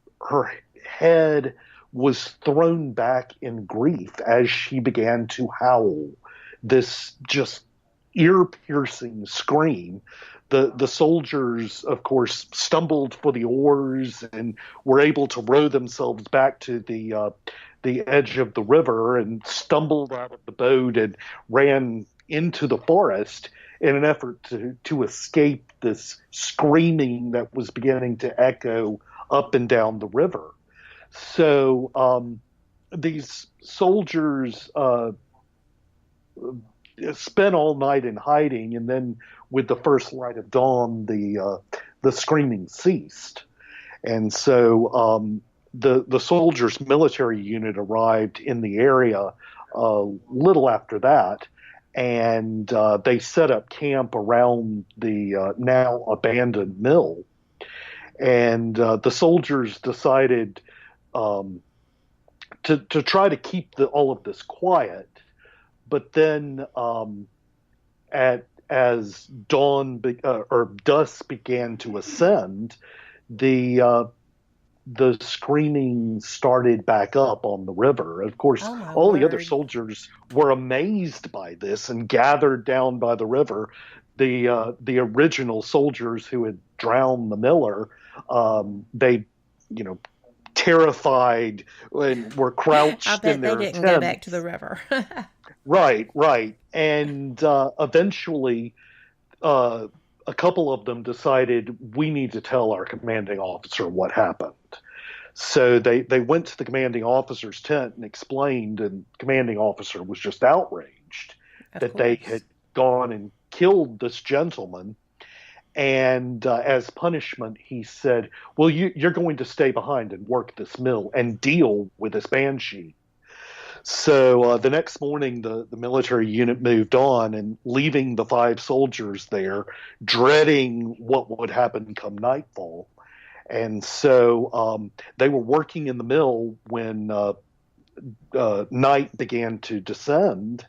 head was thrown back in grief as she began to howl this just ear-piercing scream. The soldiers, of course, stumbled for the oars and were able to row themselves back to the edge of the river, and stumbled out of the boat and ran into the forest in an effort to escape this screaming that was beginning to echo up and down the river. So these soldiers spent all night in hiding, and then with the first light of dawn, the screaming ceased. And so the soldiers' military unit arrived in the area a little after that, and they set up camp around the now abandoned mill. And the soldiers decided to try to keep all of this quiet, but then as dawn or dusk began to ascend, the screaming started back up on the river. Of course, all the other soldiers were amazed by this and gathered down by the river. The original soldiers who had drowned the miller, they, terrified and were crouched in their they didn't tents. go back to the river. Right. And eventually, a couple of them decided, we need to tell our commanding officer what happened. So they went to the commanding officer's tent and explained, and the commanding officer was just outraged that they had gone and killed this gentleman. And as punishment, he said, well, you're going to stay behind and work this mill and deal with this banshee. So the next morning, the military unit moved on, and leaving the 5 soldiers there, dreading what would happen come nightfall. And so they were working in the mill when night began to descend.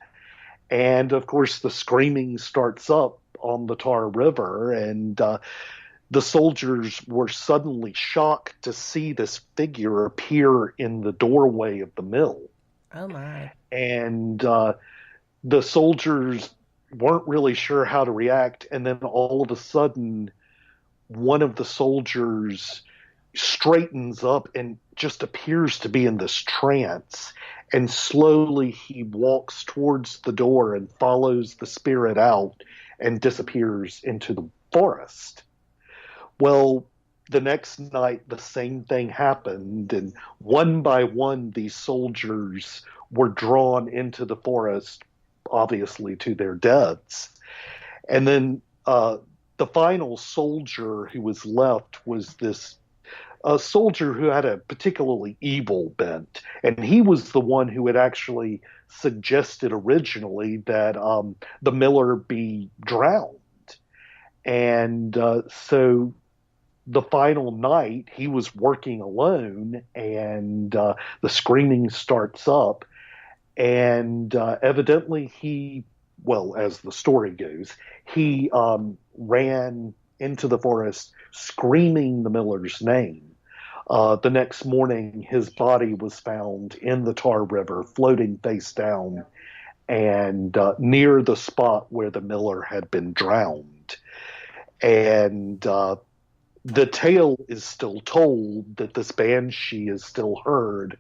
And, of course, the screaming starts up on the Tar River, and the soldiers were suddenly shocked to see this figure appear in the doorway of the mill. Oh, my. And the soldiers weren't really sure how to react, and then all of a sudden, one of the soldiers straightens up and just appears to be in this trance, and slowly he walks towards the door and follows the spirit out and disappears into the forest. Well, the next night, the same thing happened, and one by one, these soldiers were drawn into the forest, obviously to their deaths. And then the final soldier who was left was this soldier who had a particularly evil bent, and he was the one who had actually suggested originally that the miller be drowned. And so the final night, he was working alone, and the screaming starts up, and evidently as the story goes, he ran into the forest screaming the miller's name. The next morning, his body was found in the Tar River, floating face down, and near the spot where the miller had been drowned. And the tale is still told that this banshee is still heard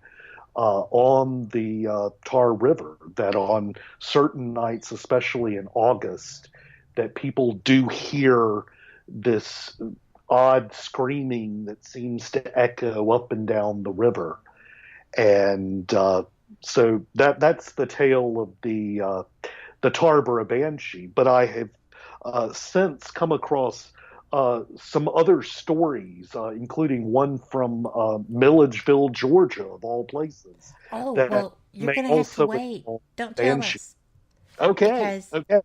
on the Tar River, that on certain nights, especially in August, that people do hear this odd screaming that seems to echo up and down the river. And so that's the tale of the Tarboro Banshee. But I have since come across some other stories, including one from Milledgeville, Georgia, of all places. Oh, well, you're going to have to wait. Don't tell us. Okay. Okay.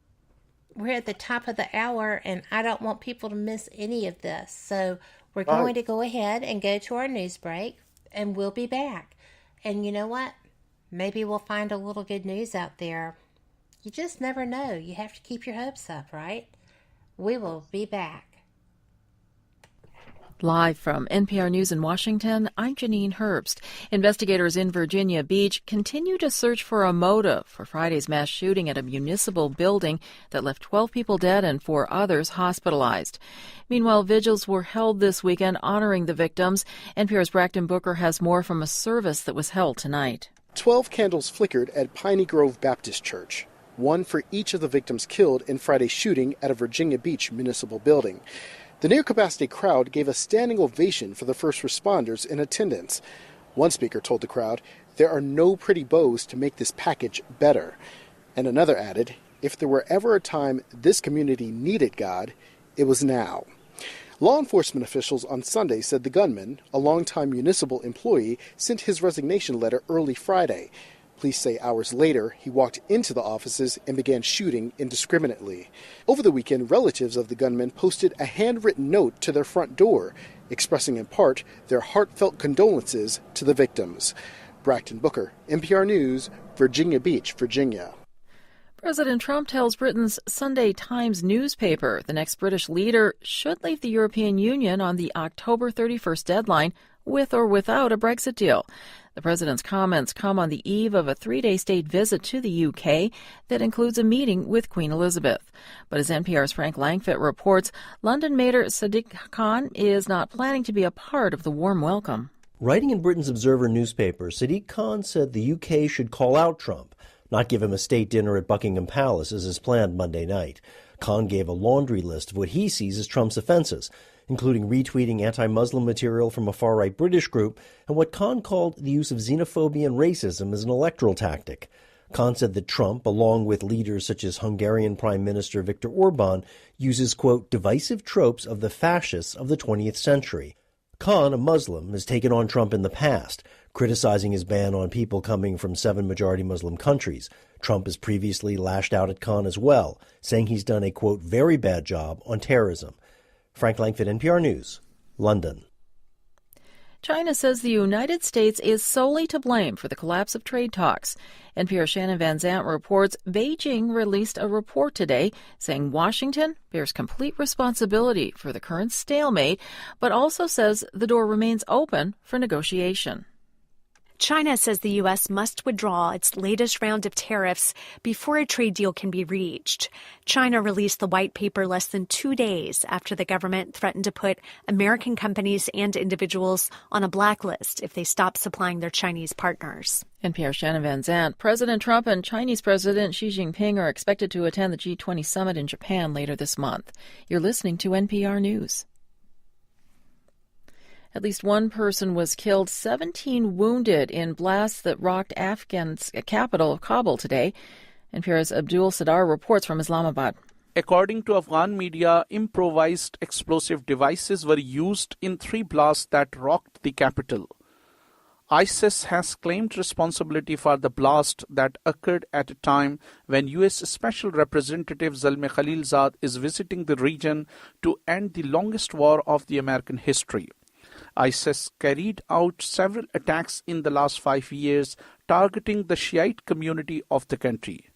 We're at the top of the hour, and I don't want people to miss any of this. So we're going to go ahead and go to our news break, and we'll be back. And you know what? Maybe we'll find a little good news out there. You just never know. You have to keep your hopes up, right? We will be back. Live from NPR News in Washington, I'm Janine Herbst. Investigators in Virginia Beach continue to search for a motive for Friday's mass shooting at a municipal building that left 12 people dead and 4 others hospitalized. Meanwhile, vigils were held this weekend honoring the victims. NPR's Brackton Booker has more from a service that was held tonight. 12 candles flickered at Piney Grove Baptist Church, one for each of the victims killed in Friday's shooting at a Virginia Beach municipal building. The near-capacity crowd gave a standing ovation for the first responders in attendance. One speaker told the crowd, "There are no pretty bows to make this package better." And another added, "If there were ever a time this community needed God, it was now." Law enforcement officials on Sunday said the gunman, a longtime municipal employee, sent his resignation letter early Friday. Police say hours later, he walked into the offices and began shooting indiscriminately. Over the weekend, relatives of the gunman posted a handwritten note to their front door, expressing in part their heartfelt condolences to the victims. Brackton Booker, NPR News, Virginia Beach, Virginia. President Trump tells Britain's Sunday Times newspaper the next British leader should leave the European Union on the October 31st deadline, with or without a Brexit deal. The president's comments come on the eve of a 3-day state visit to the UK that includes a meeting with Queen Elizabeth. But as NPR's Frank Langfitt reports, London Mayor Sadiq Khan is not planning to be a part of the warm welcome. Writing in Britain's Observer newspaper, Sadiq Khan said the UK should call out Trump, not give him a state dinner at Buckingham Palace as is planned Monday night. Khan gave a laundry list of what he sees as Trump's offenses, including retweeting anti-Muslim material from a far-right British group and what Khan called the use of xenophobia and racism as an electoral tactic. Khan said that Trump, along with leaders such as Hungarian Prime Minister Viktor Orban, uses, quote, divisive tropes of the fascists of the 20th century. Khan, a Muslim, has taken on Trump in the past, criticizing his ban on people coming from 7 majority Muslim countries. Trump has previously lashed out at Khan as well, saying he's done a, quote, very bad job on terrorism. Frank Langfitt, NPR News, London. China says the United States is solely to blame for the collapse of trade talks. NPR's Shannon Van Zant reports Beijing released a report today saying Washington bears complete responsibility for the current stalemate, but also says the door remains open for negotiation. China says the U.S. must withdraw its latest round of tariffs before a trade deal can be reached. China released the white paper less than 2 days after the government threatened to put American companies and individuals on a blacklist if they stop supplying their Chinese partners. NPR's Shannon Van Zant. President Trump and Chinese President Xi Jinping are expected to attend the G20 summit in Japan later this month. You're listening to NPR News. At least one person was killed, 17 wounded in blasts that rocked Afghan's capital of Kabul today. NPR's Abdul Sadar reports from Islamabad. According to Afghan media, improvised explosive devices were used in 3 blasts that rocked the capital. ISIS has claimed responsibility for the blast that occurred at a time when U.S. Special Representative Zalmay Khalilzad is visiting the region to end the longest war of the American history. ISIS carried out several attacks in the last 5 years, targeting the Shiite community of the country.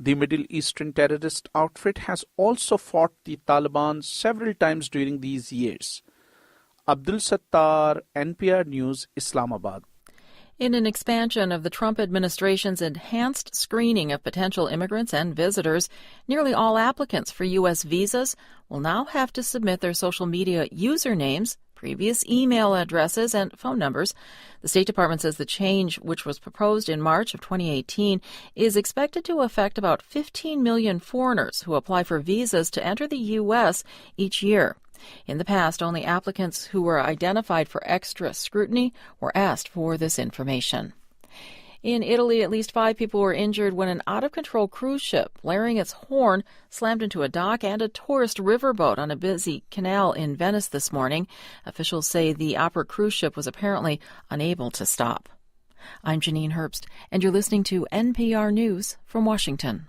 The Middle Eastern terrorist outfit has also fought the Taliban several times during these years. Abdul Sattar, NPR News, Islamabad. In an expansion of the Trump administration's enhanced screening of potential immigrants and visitors, nearly all applicants for U.S. visas will now have to submit their social media usernames previous email addresses, and phone numbers. The State Department says the change, which was proposed in March of 2018, is expected to affect about 15 million foreigners who apply for visas to enter the U.S. each year. In the past, only applicants who were identified for extra scrutiny were asked for this information. In Italy, at least 5 people were injured when an out-of-control cruise ship, blaring its horn, slammed into a dock and a tourist riverboat on a busy canal in Venice this morning. Officials say the opera cruise ship was apparently unable to stop. I'm Janine Herbst, and you're listening to NPR News from Washington.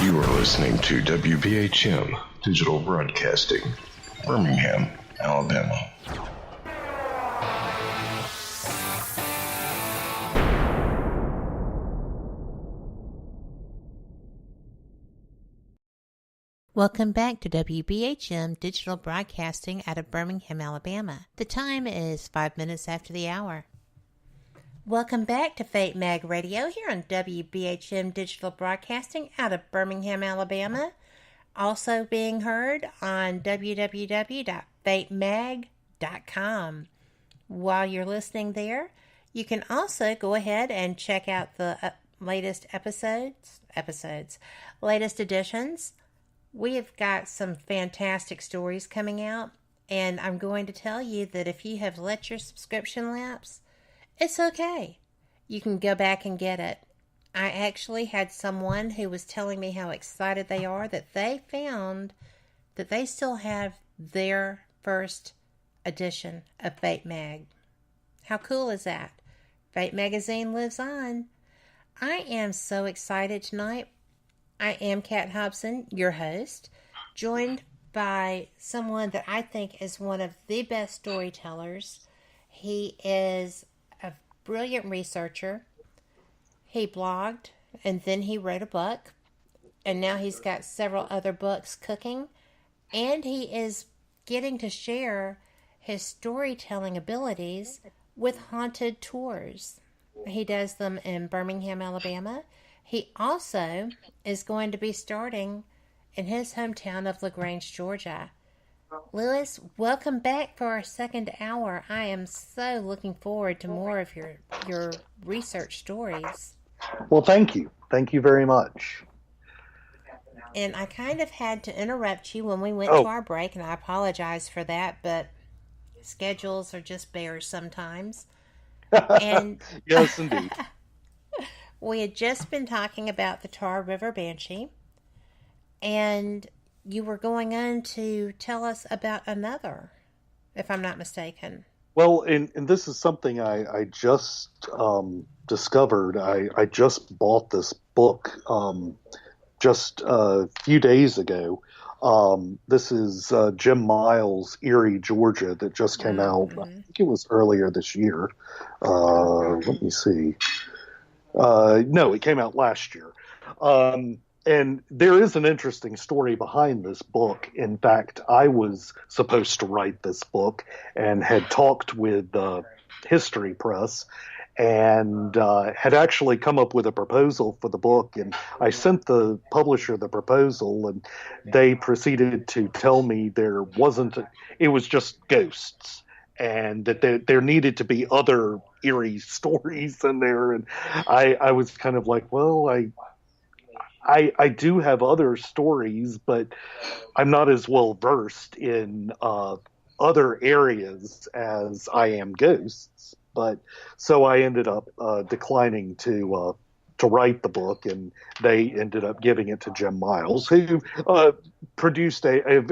You are listening to WBHM Digital Broadcasting, Birmingham, Alabama. Welcome back to WBHM Digital Broadcasting out of Birmingham, Alabama. The time is 5 minutes after the hour. Welcome back to Fate Mag Radio here on WBHM Digital Broadcasting out of Birmingham, Alabama. Also being heard on www.fatemag.com. While you're listening there, you can also go ahead and check out the latest latest editions. We have got some fantastic stories coming out, and I'm going to tell you that if you have let your subscription lapse, it's okay. You can go back and get it. I actually had someone who was telling me how excited they are that they found that they still have their first edition of Fate Mag. How cool is that? Fate Magazine lives on. I am so excited tonight. I am Kat Hobson, your host, joined by someone that I think is one of the best storytellers. He is a brilliant researcher. He blogged, and then he wrote a book, and now he's got several other books cooking, and he is getting to share his storytelling abilities with haunted tours. He does them in Birmingham, Alabama. He also is going to be starting in his hometown of LaGrange, Georgia. Lewis, welcome back for our second hour. I am so looking forward to more of your research stories. Well, thank you. Thank you very much. And I kind of had to interrupt you when we went to our break, and I apologize for that, but schedules are just bears sometimes. And yes, indeed. We had just been talking about the Tar River Banshee, and you were going on to tell us about another, if I'm not mistaken. Well, and this is something I just discovered. I just bought this book just a few days ago. This is Jim Miles' Erie, Georgia, that just came out. I think it was earlier this year. Let me see. No, it came out last year. And there is an interesting story behind this book. In fact, I was supposed to write this book and had talked with History Press and had actually come up with a proposal for the book. And I sent the publisher the proposal, and they proceeded to tell me it was just ghosts, and that there needed to be other eerie stories in there. And I was kind of like, well, I do have other stories, but I'm not as well versed in other areas as I am ghosts. But so I ended up declining to write the book, and they ended up giving it to Jim Miles, who produced a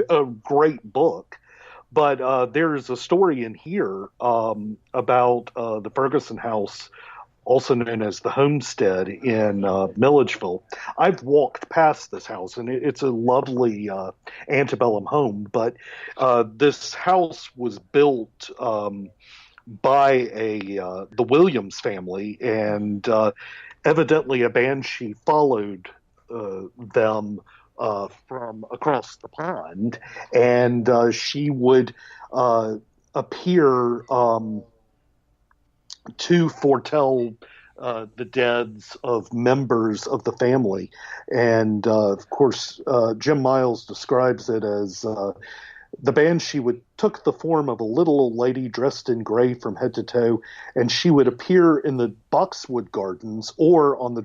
great book. But there's a story in here about the Ferguson House, also known as the Homestead in Milledgeville. I've walked past this house, and it's a lovely antebellum home. But this house was built by the Williams family, and evidently a banshee followed them from across the pond, and she would appear to foretell the deaths of members of the family. And of course, Jim Miles describes it as the banshee took the form of a little old lady dressed in gray from head to toe, and she would appear in the boxwood gardens or on the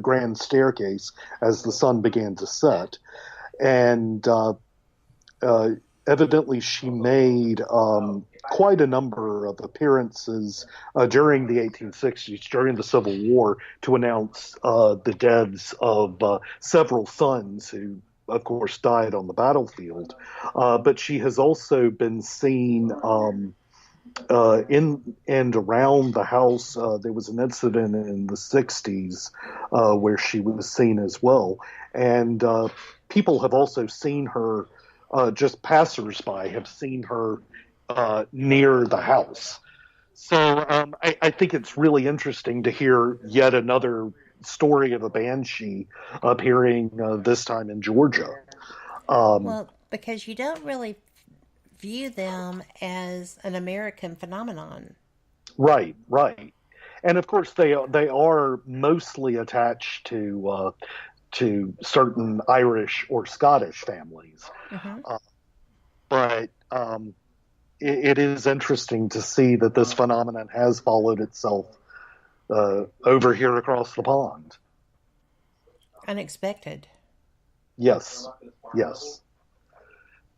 grand staircase as the sun began to set. And evidently she made quite a number of appearances during the 1860s, during the Civil War, to announce the deaths of several sons who, of course, died on the battlefield. But she has also been seen in and around the house. There was an incident in the 60s where she was seen as well. And people have also seen her, just passersby have seen her near the house. So I think it's really interesting to hear yet another story of a banshee appearing this time in Georgia. Well, because you don't really view them as an American phenomenon. Right. And of course they are mostly attached to certain Irish or Scottish families. Mm-hmm. But it is interesting to see that this phenomenon has followed itself over here across the pond. Unexpected. Yes.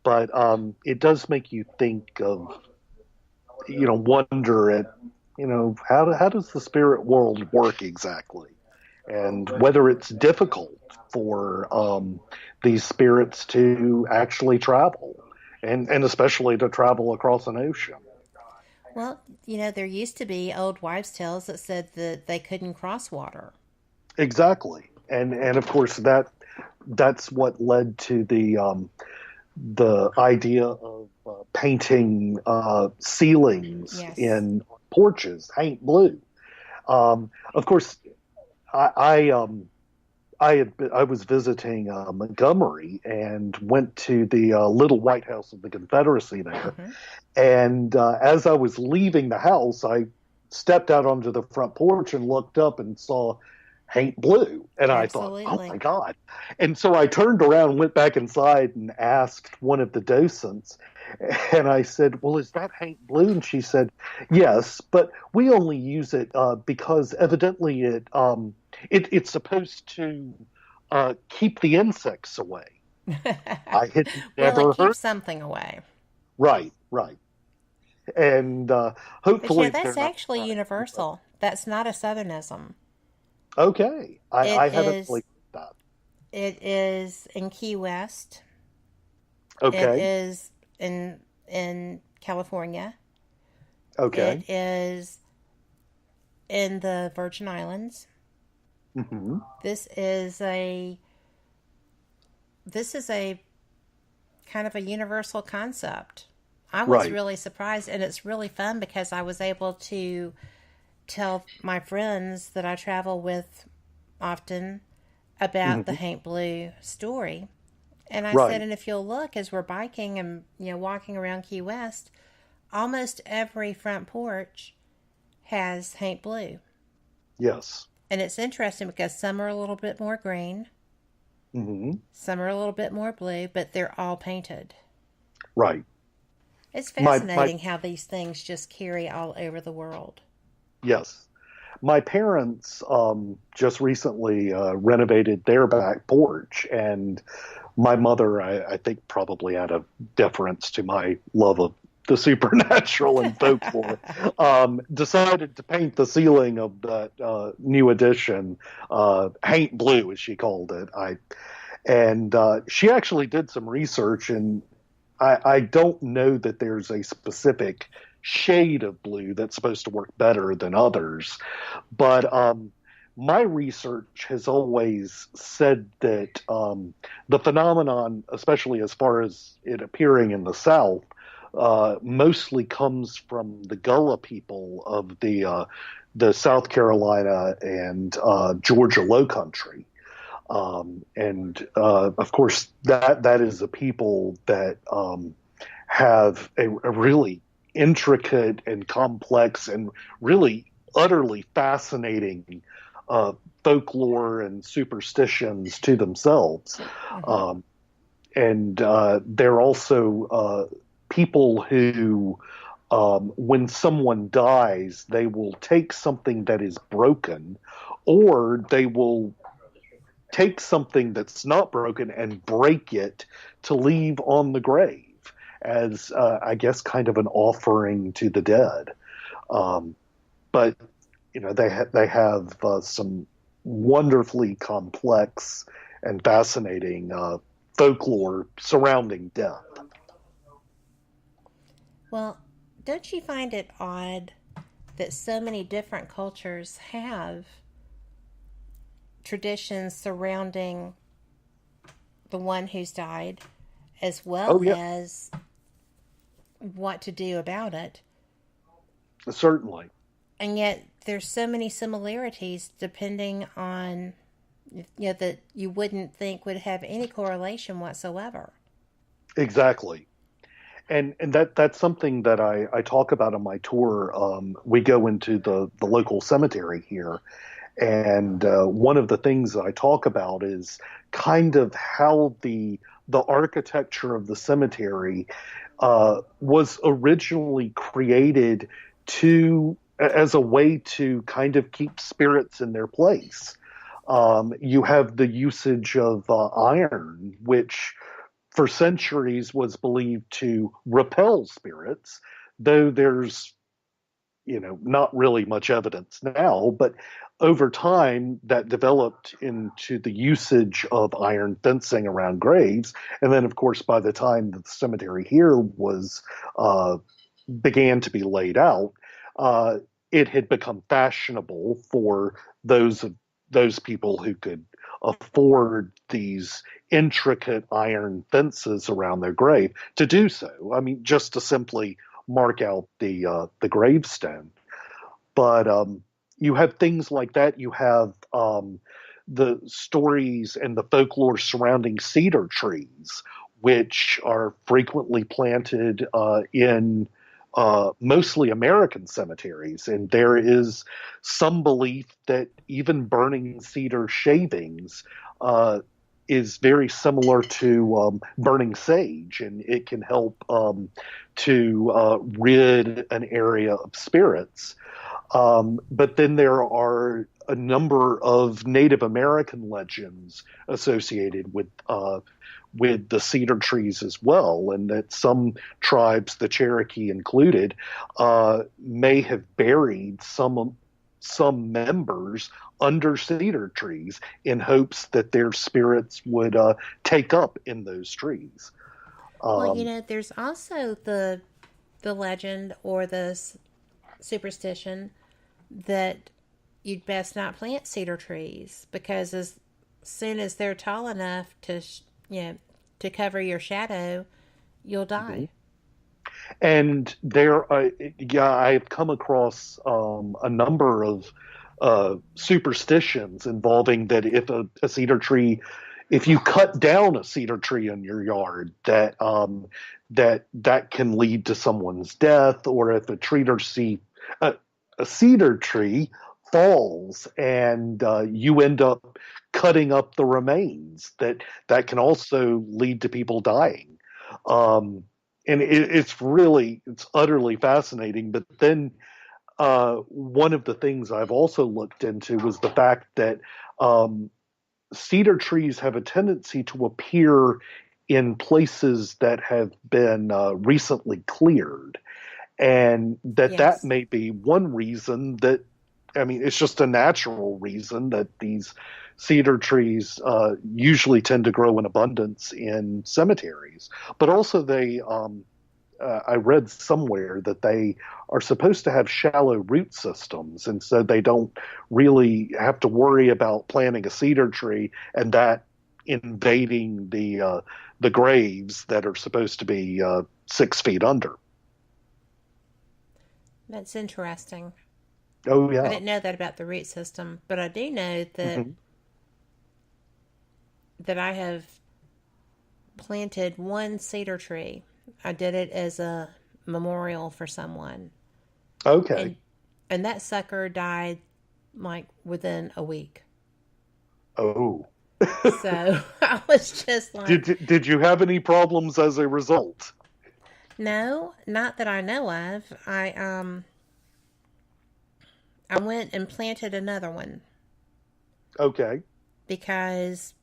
But it does make you think of, wonder at, how does the spirit world work exactly? And whether it's difficult for these spirits to actually travel, and especially to travel across an ocean. Well, there used to be old wives' tales that said that they couldn't cross water. Exactly. And of course that's what led to the idea of painting ceilings in porches, paint blue. Of course, I was visiting Montgomery and went to the little White House of the Confederacy there. Mm-hmm. And as I was leaving the house, I stepped out onto the front porch and looked up and saw paint blue. And Absolutely. I thought, oh my God. And so I turned around, went back inside and asked one of the docents, and I said, well, is that paint blue? And she said, yes, but we only use it because evidently it's supposed to keep the insects away. I had never well, it heard. keeps something away. Right. And hopefully, but that's actually universal. That's not a Southernism. Okay, I haven't believed that. It is in Key West. Okay. It is in California. Okay. It is in the Virgin Islands. Mm-hmm. This is a kind of a universal concept. I was really surprised, and it's really fun because I was able to tell my friends that I travel with often about the Haint Blue story. And I said, and if you'll look as we're biking and walking around Key West, almost every front porch has Haint Blue. Yes. And it's interesting because some are a little bit more green, some are a little bit more blue, but they're all painted. Right. It's fascinating how these things just carry all over the world. Yes. My parents just recently renovated their back porch, and my mother, I think probably out of deference to my love of the supernatural and folklore, decided to paint the ceiling of that new addition Haint Blue, as she called it. And she actually did some research, and I don't know that there's a specific shade of blue that's supposed to work better than others. But my research has always said that the phenomenon, especially as far as it appearing in the South, mostly comes from the Gullah people of the South Carolina and Georgia Lowcountry. And of course, that is a people that have a really intricate and complex and really utterly fascinating folklore and superstitions to themselves. And they're also people who, when someone dies, they will take something that is broken, or they will take something that's not broken and break it to leave on the grave as, I guess, kind of an offering to the dead. But they have some wonderfully complex and fascinating folklore surrounding death. Well, don't you find it odd that so many different cultures have traditions surrounding the one who's died, as well as what to do about it? Certainly. And yet there's so many similarities depending on, that you wouldn't think would have any correlation whatsoever. Exactly. And that's something that I talk about on my tour. We go into the local cemetery here, and one of the things that I talk about is kind of how the architecture of the cemetery was originally created as a way to kind of keep spirits in their place. You have the usage of iron, which for centuries was believed to repel spirits, though there's not really much evidence now. But over time, that developed into the usage of iron fencing around graves. And then, of course, by the time that the cemetery here was began to be laid out, it had become fashionable for those people who could afford these intricate iron fences around their grave to do so. I mean, just to simply mark out the gravestone. But you have things like that. You have the stories and the folklore surrounding cedar trees, which are frequently planted in mostly American cemeteries. And there is some belief that even burning cedar shavings is very similar to burning sage, and it can help to rid an area of spirits. But then there are a number of Native American legends associated with the cedar trees as well, and that some tribes, the Cherokee included, may have buried some members under cedar trees in hopes that their spirits would take up in those trees. Well, there's also the legend or the superstition that you'd best not plant cedar trees, because as soon as they're tall enough to cover your shadow, you'll die. And I've come across a number of superstitions involving that if a cedar tree, if you cut down a cedar tree in your yard, that can lead to someone's death, or if a cedar tree falls and you end up cutting up the remains, that can also lead to people dying. And it's utterly fascinating. But then one of the things I've also looked into was the fact that cedar trees have a tendency to appear in places that have been recently cleared. And that may be one reason that, it's just a natural reason that these cedar trees usually tend to grow in abundance in cemeteries. But also I read somewhere that they are supposed to have shallow root systems, and so they don't really have to worry about planting a cedar tree and that invading the graves that are supposed to be 6 feet under. That's interesting. Oh, yeah. I didn't know that about the root system, but I do know that that I have planted one cedar tree. I did it as a memorial for someone. Okay. And that sucker died like within a week. Oh. So I was just like... Did you have any problems as a result? No, not that I know of. I went and planted another one. Okay. Because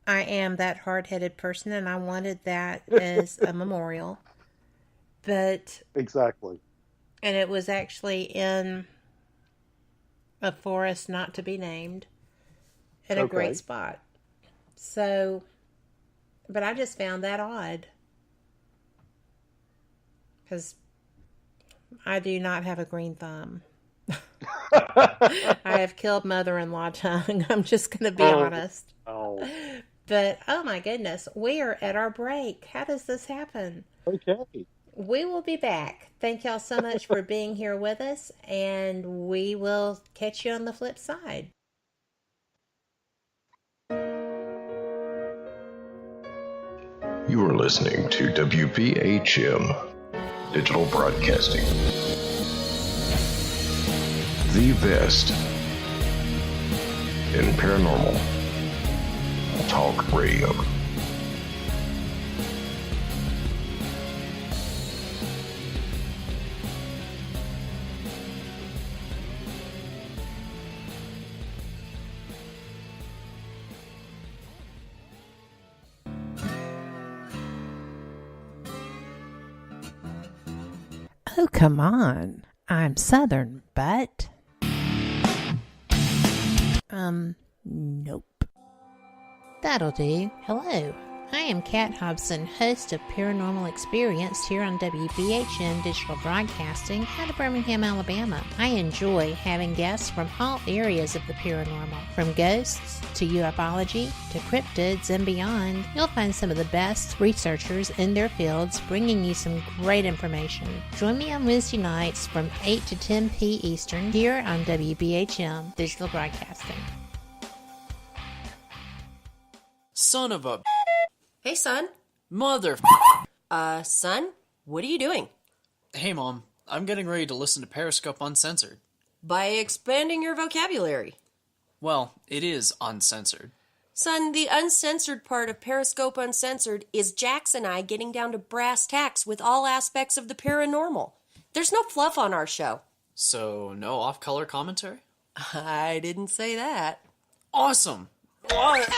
I am that hard-headed person and I wanted that as a memorial. But... Exactly. And it was actually in a forest not to be named. In a great spot. So, but I just found that odd. Because I do not have a green thumb. I have killed mother-in-law tongue. I'm just going to be honest. Oh. But, oh my goodness, we are at our break. How does this happen? Okay. We will be back. Thank y'all so much for being here with us, and we will catch you on the flip side. You are listening to WBHM Digital Broadcasting. The best in paranormal talk radio. Oh, come on. I'm Southern, but... Nope. That'll do. Hello. I am Kat Hobson, host of Paranormal Experience here on WBHM Digital Broadcasting out of Birmingham, Alabama. I enjoy having guests from all areas of the paranormal, from ghosts to ufology to cryptids and beyond. You'll find some of the best researchers in their fields bringing you some great information. Join me on Wednesday nights from 8 to 10 p. Eastern here on WBHM Digital Broadcasting. Son of a... Hey, son. Mother... Son? What are you doing? Hey, Mom. I'm getting ready to listen to Periscope Uncensored. By expanding your vocabulary. Well, it is uncensored. Son, the uncensored part of Periscope Uncensored is Jax and I getting down to brass tacks with all aspects of the paranormal. There's no fluff on our show. So, no off-color commentary? I didn't say that. Awesome! What?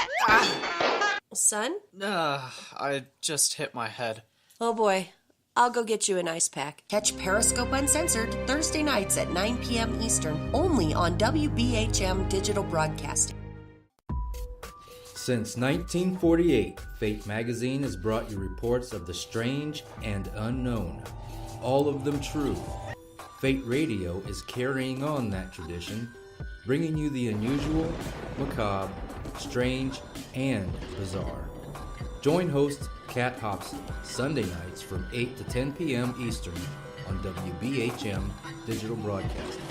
Son? I just hit my head. Oh boy. I'll go get you an ice pack. Catch Periscope Uncensored Thursday nights at 9 p.m. Eastern, only on WBHM Digital Broadcasting. Since 1948, Fate magazine has brought you reports of the strange and unknown, all of them true. Fate Radio is carrying on that tradition, bringing you the unusual, macabre, strange, and bizarre. Join host Kat Hobson Sunday nights from 8 to 10 p.m. Eastern on WBHM Digital Broadcasting.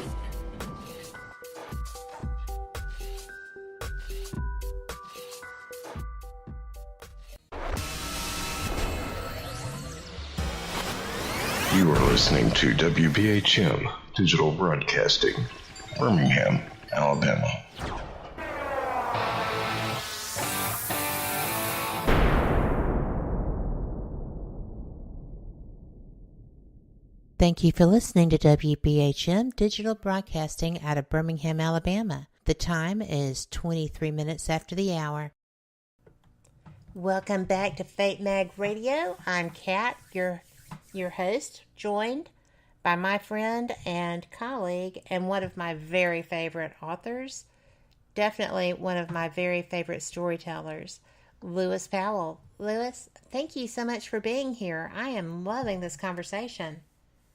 You are listening to WBHM Digital Broadcasting, Birmingham, Alabama. Thank you for listening to WBHM Digital Broadcasting out of Birmingham, Alabama. The time is 23 minutes after the hour. Welcome back to Fate Mag Radio. I'm Kat, your host, joined by my friend and colleague and one of my very favorite authors, definitely one of my very favorite storytellers, Lewis Powell. Lewis, thank you so much for being here. I am loving this conversation.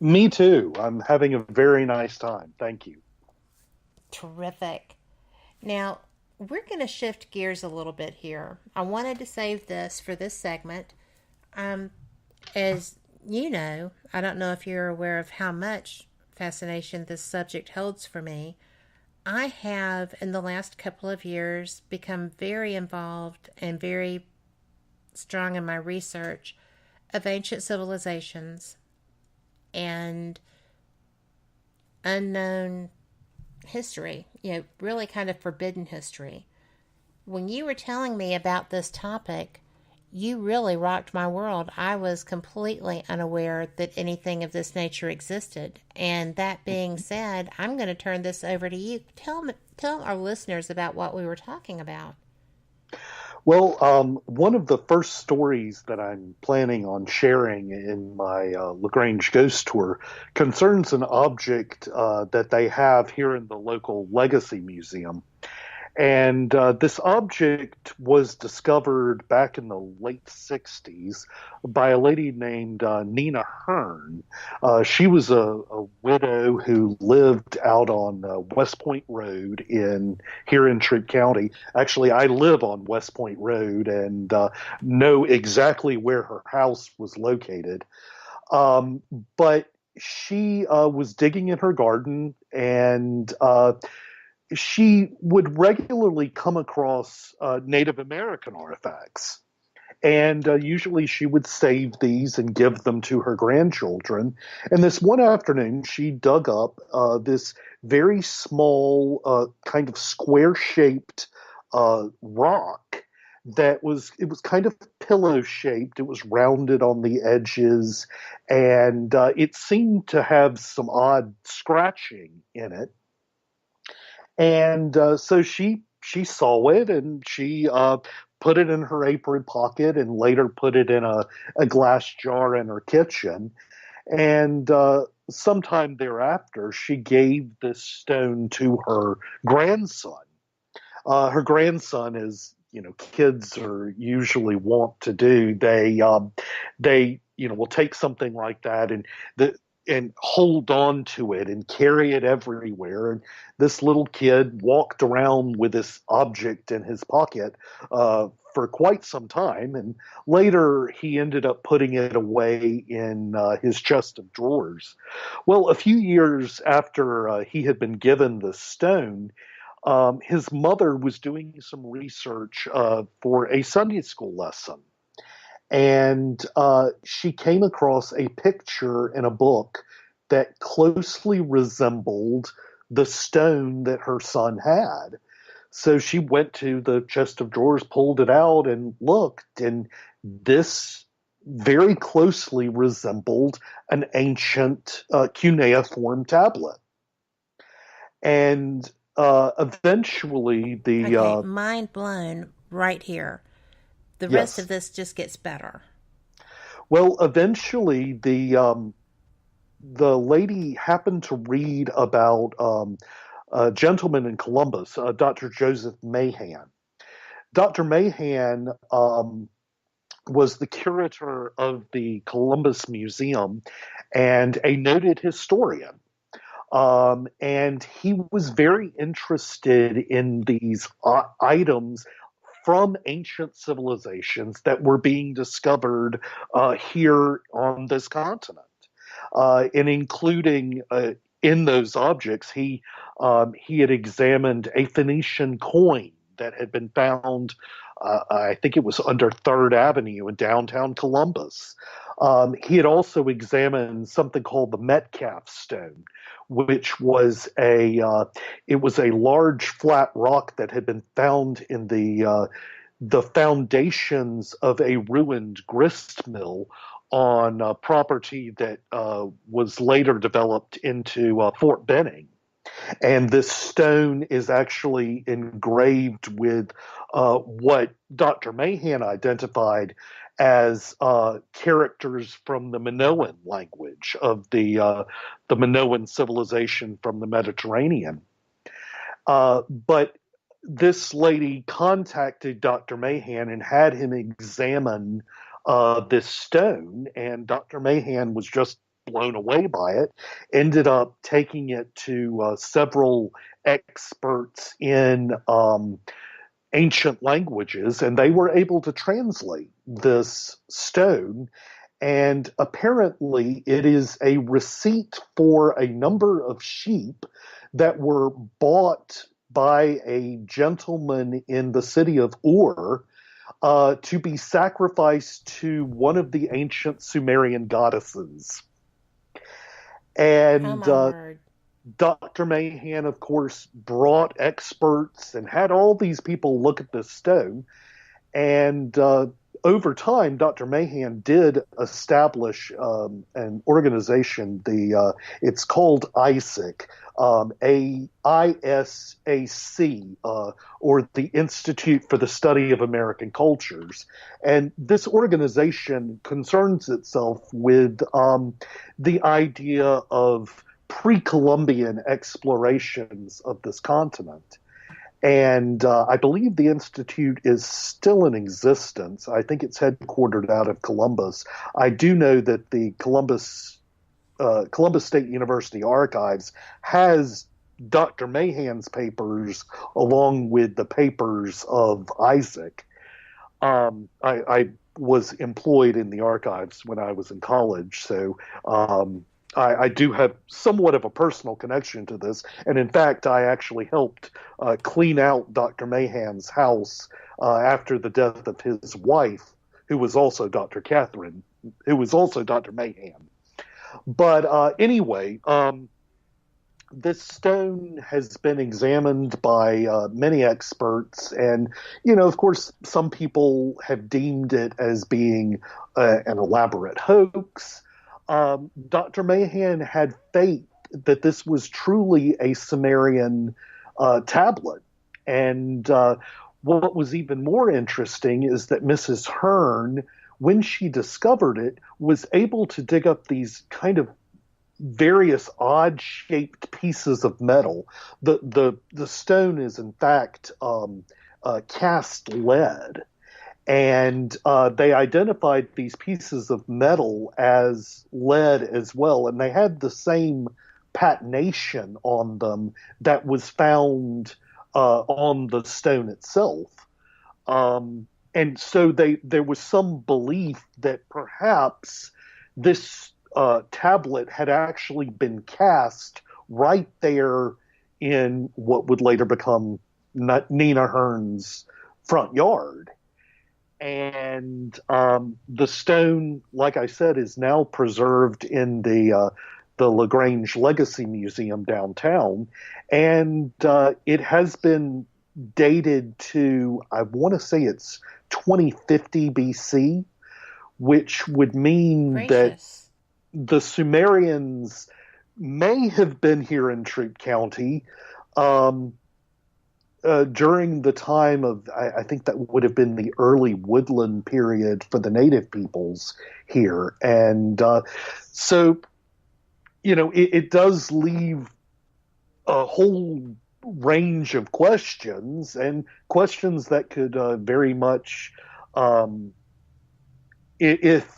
Me too. I'm having a very nice time. Thank you. Terrific. Now, we're going to shift gears a little bit here. I wanted to save this for this segment. As you know, I don't know if you're aware of how much fascination this subject holds for me. I have, in the last couple of years, become very involved and very strong in my research of ancient civilizations and unknown history, really kind of forbidden history. When you were telling me about this topic, you really rocked my world. I was completely unaware that anything of this nature existed. And that being said, I'm going to turn this over to you. Tell our listeners about what we were talking about. Well, one of the first stories that I'm planning on sharing in my Lagrange Ghost Tour concerns an object that they have here in the local Legacy Museum. And this object was discovered back in the late 60s by a lady named Nina Hearn. She was a widow who lived out on West Point Road here in Troup County. Actually, I live on West Point Road and know exactly where her house was located. But she was digging in her garden, and she would regularly come across Native American artifacts. And usually she would save these and give them to her grandchildren. And this one afternoon, she dug up this very small, kind of square-shaped rock it was kind of pillow-shaped. It was rounded on the edges, and it seemed to have some odd scratching in it. And so she saw it, and she put it in her apron pocket and later put it in a glass jar in her kitchen. And sometime thereafter, she gave this stone to her grandson. Her grandson, is, kids are usually wont to do. They will take something like that and hold on to it and carry it everywhere. And this little kid walked around with this object in his pocket for quite some time. And later he ended up putting it away in his chest of drawers. Well, a few years after he had been given the stone, his mother was doing some research for a Sunday school lesson. And she came across a picture in a book that closely resembled the stone that her son had. So she went to the chest of drawers, pulled it out, and looked, and this very closely resembled an ancient cuneiform tablet. And eventually Okay, mind blown right here. The rest of this just gets better. Well, eventually the lady happened to read about a gentleman in Columbus, Dr. Joseph Mahan. Dr. Mahan was the curator of the Columbus Museum and a noted historian. And he was very interested in these items from ancient civilizations that were being discovered here on this continent. And including in those objects, he had examined a Phoenician coin that had been found, I think it was under 3rd Avenue in downtown Columbus. He had also examined something called the Metcalf stone, which was a large flat rock that had been found in the foundations of a ruined grist mill on property that was later developed into Fort Benning. And this stone is actually engraved with what Dr. Mahan identified as characters from the Minoan language of the Minoan civilization from the Mediterranean. But this lady contacted Dr. Mahan and had him examine this stone, and Dr. Mahan was just blown away by it, ended up taking it to several experts in ancient languages, and they were able to translate this stone. And apparently it is a receipt for a number of sheep that were bought by a gentleman in the city of Ur to be sacrificed to one of the ancient Sumerian goddesses. And Dr. Mahan, of course, brought experts and had all these people look at this stone. And over time, Dr. Mahan did establish an organization. It's called ISAC, AISAC, or the Institute for the Study of American Cultures. And this organization concerns itself with the idea of pre-Columbian explorations of this continent. And I believe the Institute is still in existence. I think it's headquartered out of Columbus. I do know that the Columbus State University Archives has Dr. Mahan's papers along with the papers of Isaac. I was employed in the archives when I was in college, so I do have somewhat of a personal connection to this. And in fact, I actually helped clean out Dr. Mahan's house after the death of his wife, who was also Dr. Catherine, who was also Dr. Mahan. But anyway, this stone has been examined by many experts. And, of course, some people have deemed it as being an elaborate hoax. Dr. Mahan had faith that this was truly a Sumerian tablet. And what was even more interesting is that Mrs. Hearn, when she discovered it, was able to dig up these kind of various odd-shaped pieces of metal. The stone is, in fact, cast lead. And they identified these pieces of metal as lead as well. And they had the same patination on them that was found on the stone itself. And so there was some belief that perhaps this tablet had actually been cast right there in what would later become Nina Hearn's front yard. And the stone, like I said, is now preserved in the LaGrange Legacy Museum downtown. And it has been dated to, I want to say it's 2050 BC, which would mean that the Sumerians may have been here in Troup County during the time of, I think that would have been the early woodland period for the native peoples here. And so, it does leave a whole range of questions, and questions that could very much, if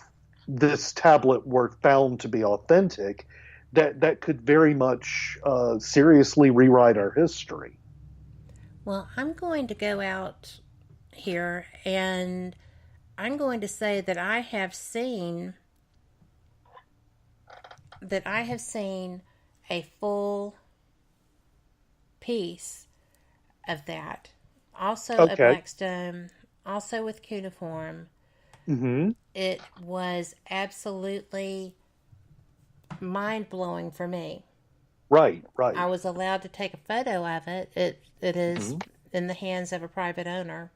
this tablet were found to be authentic, that could very much seriously rewrite our history. Well, I'm going to go out here and I'm going to say that I have seen a full piece of that. Also at Blackstone, also with cuneiform. Mm-hmm. It was absolutely mind-blowing for me. Right. I was allowed to take a photo of it. It is in the hands of a private owner.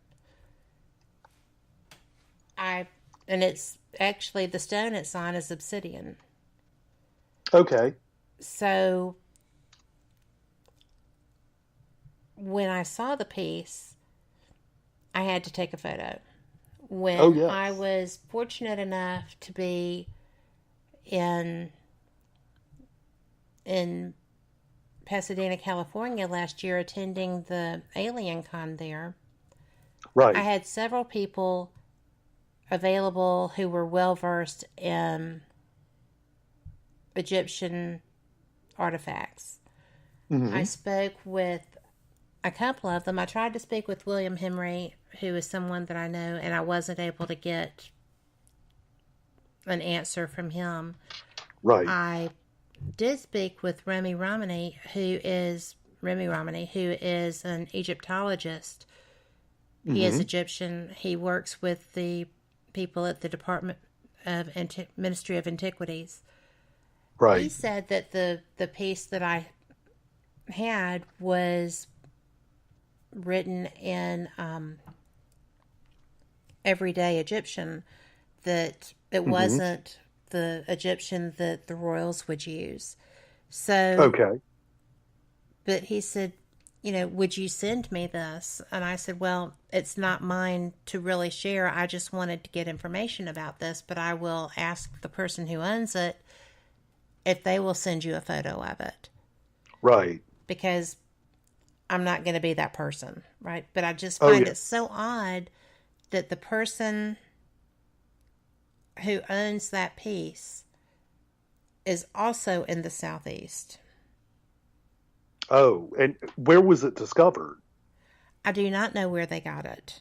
And it's actually, the stone it's on is obsidian. Okay. So when I saw the piece, I had to take a photo. When I was fortunate enough to be in Pasadena, California last year, attending the Alien Con there, right, I had several people available who were well versed in Egyptian artifacts. Mm-hmm. I spoke with a couple of them. I tried to speak with William Henry, who is someone that I know, and I wasn't able to get an answer from him. Right. I did speak with Remy Romani, who is an Egyptologist. Mm-hmm. He is Egyptian. He works with the people at the Department of Ministry of Antiquities. Right. He said that the piece that I had was written in everyday Egyptian, that it wasn't the Egyptian that the royals would use. So, Okay. but he said, would you send me this? And I said, well, it's not mine to really share. I just wanted to get information about this, but I will ask the person who owns it if they will send you a photo of it. Right. Because I'm not going to be that person, right? But I just find it so odd that the person who owns that piece is also in the Southeast. Oh, and where was it discovered? I do not know where they got it,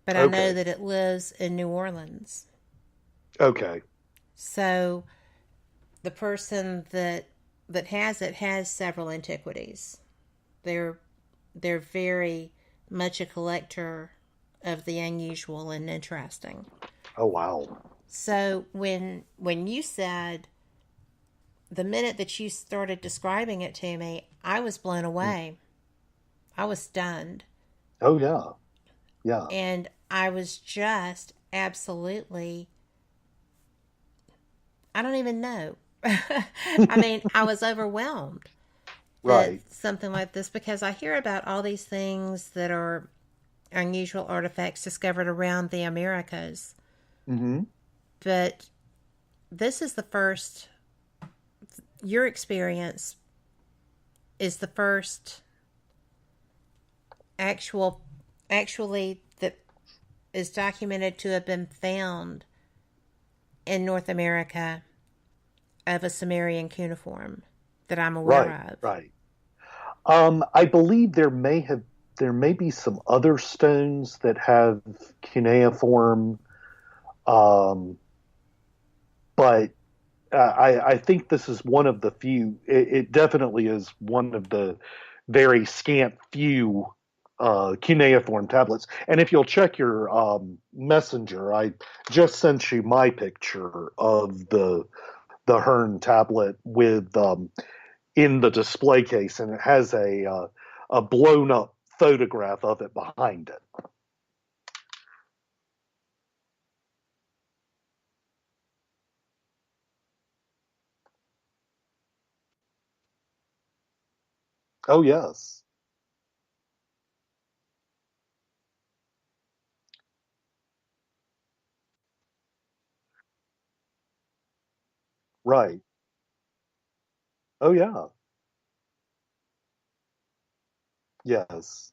but I know that it lives in New Orleans. Okay. So the person that has it has several antiquities. They're very much a collector of the unusual and interesting. Oh, wow. So when you said, the minute that you started describing it to me, I was blown away. I was stunned. Oh, yeah. Yeah. And I was just absolutely, I don't even know. I mean, I was overwhelmed. Right. Something like this, because I hear about all these things that are unusual artifacts discovered around the Americas. Mm-hmm. But this is the first, your experience is the first actually that is documented to have been found in North America of a Sumerian cuneiform that I'm aware of. Right. I believe there may be some other stones that have cuneiform, but I think this is one of the few. It definitely is one of the very scant few cuneiform tablets. And if you'll check your messenger, I just sent you my picture of the Hearn tablet with in the display case, and it has a blown up photograph of it behind it. Oh, yes. Right. Oh, yeah. Yes.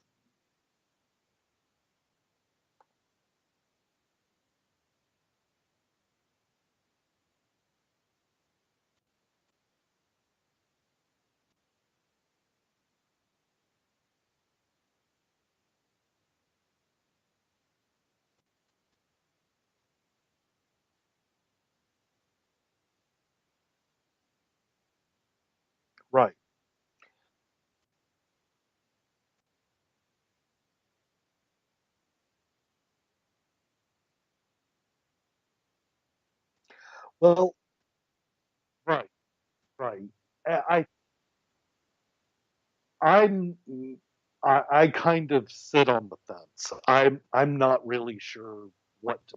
Right. Well, right. Right. I I'm I kind of sit on the fence. I'm not really sure what to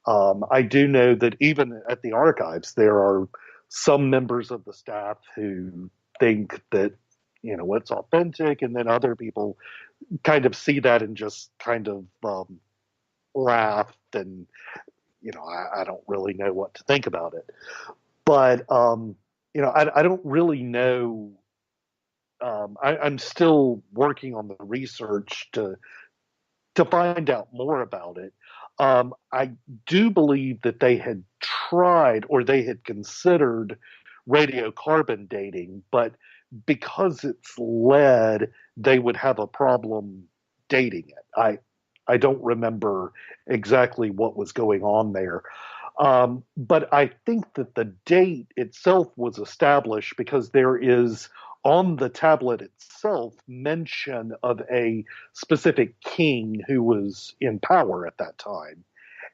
believe. I do know that even at the archives, there are some members of the staff who think that it's authentic, and then other people kind of see that and just kind of laugh, and I don't really know what to think about it. But I don't really know. I'm still working on the research to find out more about it. I do believe that they had tried, or they had considered, radiocarbon dating, but because it's lead, they would have a problem dating it. I don't remember exactly what was going on there. But I think that the date itself was established because there is on the tablet itself mention of a specific king who was in power at that time.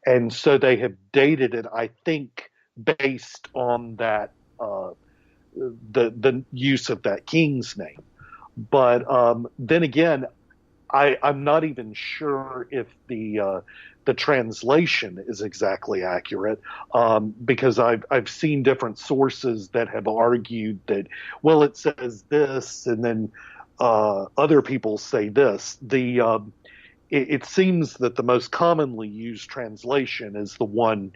And so they have dated it, I think, based on that the use of that king's name. But then again, I'm not even sure if the translation is exactly accurate, because I've seen different sources that have argued that, well, it says this, and then other people say this. It seems that the most commonly used translation is the one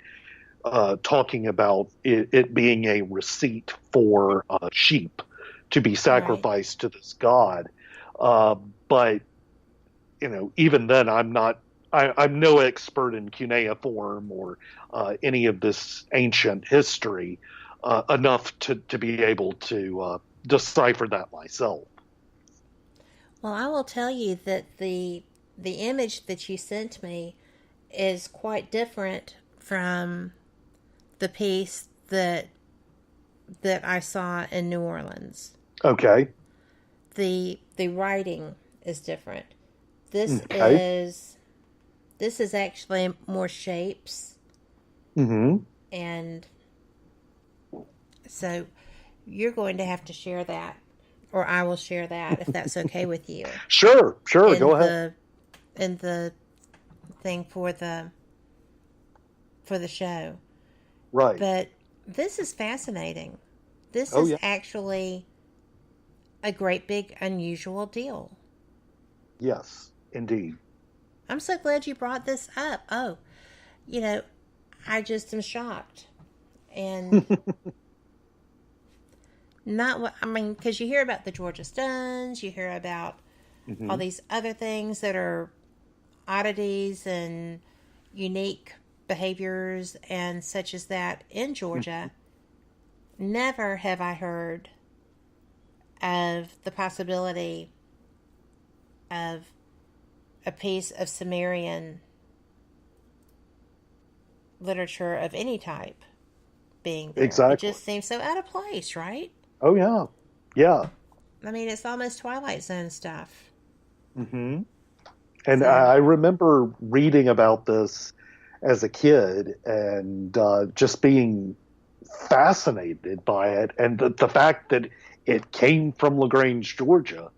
talking about it being a receipt for sheep to be sacrificed to this god. But even then, I'm no expert in cuneiform or any of this ancient history enough to be able to decipher that myself. Well, I will tell you that the image that you sent me is quite different from the piece that I saw in New Orleans. Okay. The writing is different. This is actually more shapes. Mm-hmm. And so you're going to have to share that, or I will share that if that's okay with you. Sure. Go ahead. In the thing for the show. Right. But this is fascinating. This is actually a great big unusual deal. Yes, indeed. I'm so glad you brought this up. Oh, I just am shocked. And because you hear about the Georgia Stones, you hear about all these other things that are oddities and unique behaviors and such as that in Georgia. Never have I heard of the possibility of a piece of Sumerian literature of any type being there. Exactly. It just seems so out of place, right? Oh, yeah. Yeah. I mean, it's almost Twilight Zone stuff. Mm-hmm. And I remember reading about this as a kid and just being fascinated by it, and the fact that it came from LaGrange, Georgia.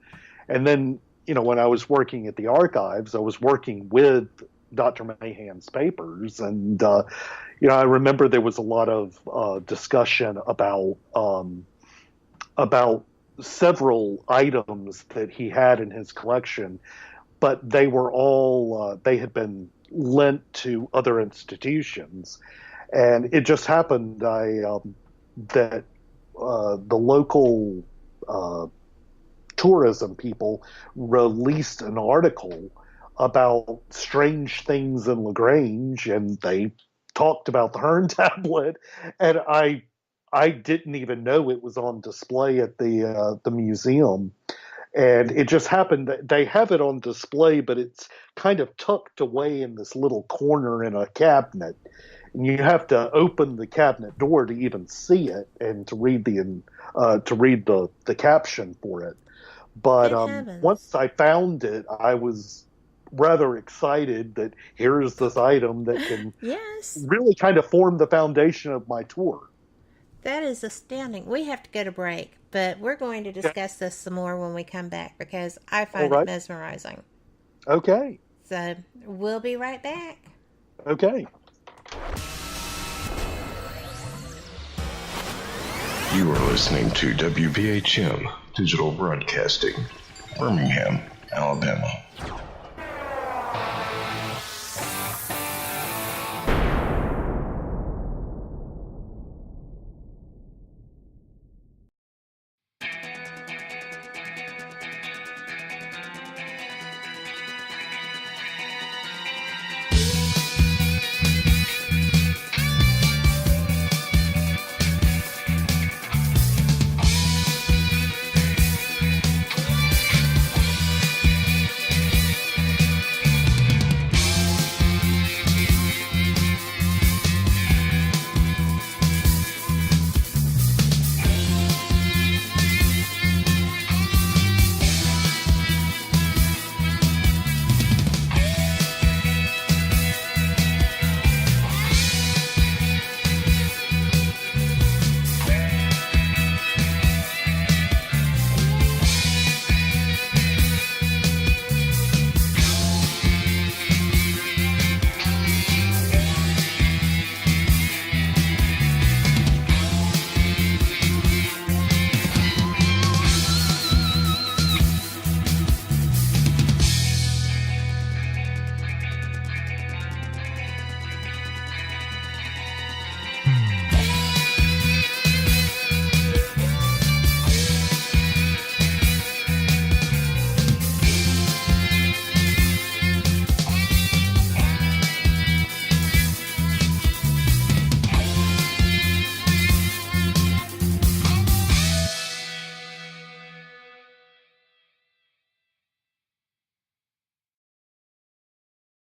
And then, when I was working at the archives, I was working with Dr. Mahan's papers, and I remember there was a lot of discussion about several items that he had in his collection, but they were all they had been lent to other institutions, and it just happened that the local tourism people released an article about strange things in LaGrange, and they talked about the Hearn tablet, and I didn't even know it was on display at the museum. And it just happened that they have it on display, but it's kind of tucked away in this little corner in a cabinet. And you have to open the cabinet door to even see it and to read the caption for it. But once I found it, I was rather excited that here's this item that can really kind of form the foundation of my tour. That is astounding. We have to go to break, but we're going to discuss this some more when we come back because I find it mesmerizing. Okay. So we'll be right back. Okay. You are listening to WBHM Digital Broadcasting, Birmingham, Alabama.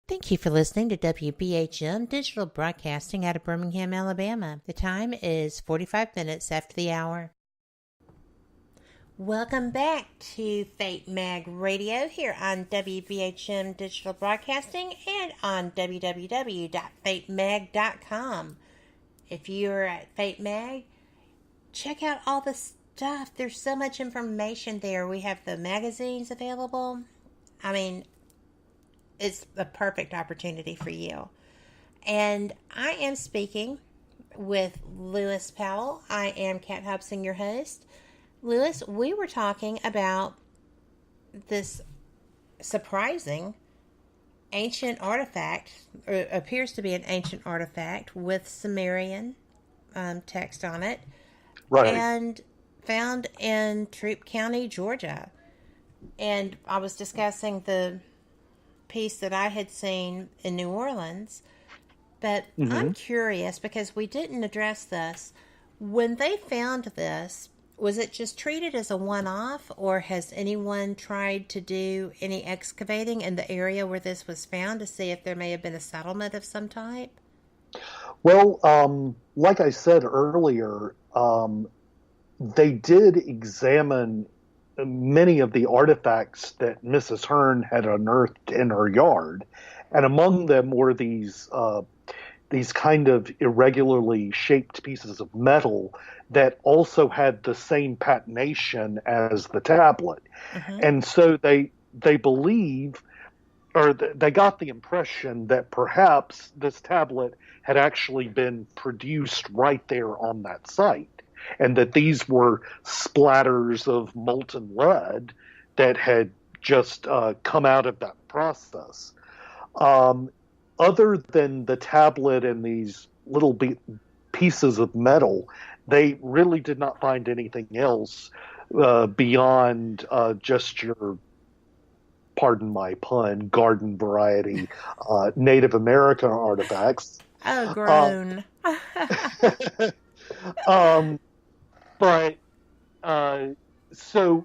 Thank you for listening to WBHM Digital Broadcasting out of Birmingham, Alabama. The time is 45 minutes after the hour. Welcome back to Fate Mag Radio here on WBHM Digital Broadcasting and on www.fatemag.com. If you're at Fate Mag, check out all the stuff. There's so much information there. We have the magazines available. I mean, it's a perfect opportunity for you. And I am speaking with Lewis Powell. I am Kat Hobson, your host. Lewis, we were talking about this surprising ancient artifact, or appears to be an ancient artifact with Sumerian text on it. Right. And found in Troup County, Georgia. And I was discussing the piece that I had seen in New Orleans, but I'm curious because we didn't address this. When they found this, was it just treated as a one-off, or has anyone tried to do any excavating in the area where this was found to see if there may have been a settlement of some type? Well, like I said earlier, they did examine many of the artifacts that Mrs. Hearn had unearthed in her yard, and among them were these kind of irregularly shaped pieces of metal that also had the same patination as the tablet. And so they believe, or they got the impression that perhaps this tablet had actually been produced right there on that site, and that these were splatters of molten lead that had just come out of that process. Other than the tablet and these little pieces of metal, they really did not find anything else beyond just your, pardon my pun, garden variety Native American artifacts. Oh, groan. But so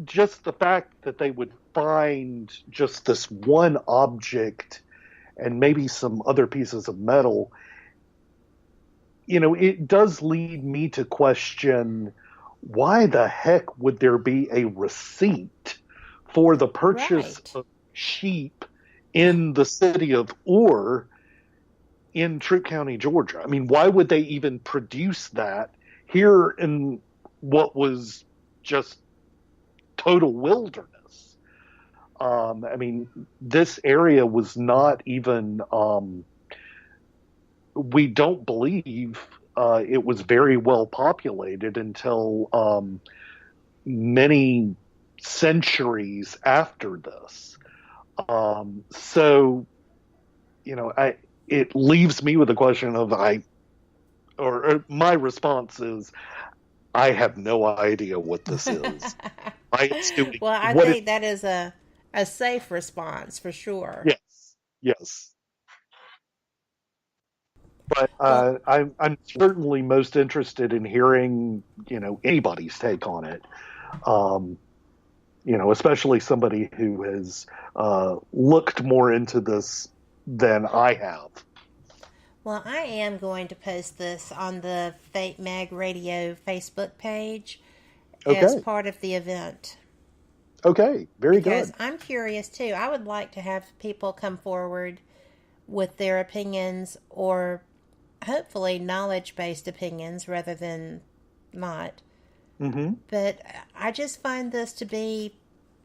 just the fact that they would find just this one object and maybe some other pieces of metal, you know, it does lead me to question, why the heck would there be a receipt for the purchase of sheep in the city of Ur in Troup County, Georgia? I mean, why would they even produce that here in what was just total wilderness? I mean, this area was not even, we don't believe it was very well populated until many centuries after this. So, you know, it leaves me with the question of my response is, I have no idea what this is. Well, I think that is a safe response for sure. Yes. But I'm certainly most interested in hearing, you know, anybody's take on it. You know, especially somebody who has looked more into this than I have. Well, I am going to post this on the Fate Mag Radio Facebook page as part of the event. Okay, very good. Because I'm curious too. I would like to have people come forward with their opinions, or hopefully knowledge-based opinions rather than not. But I just find this to be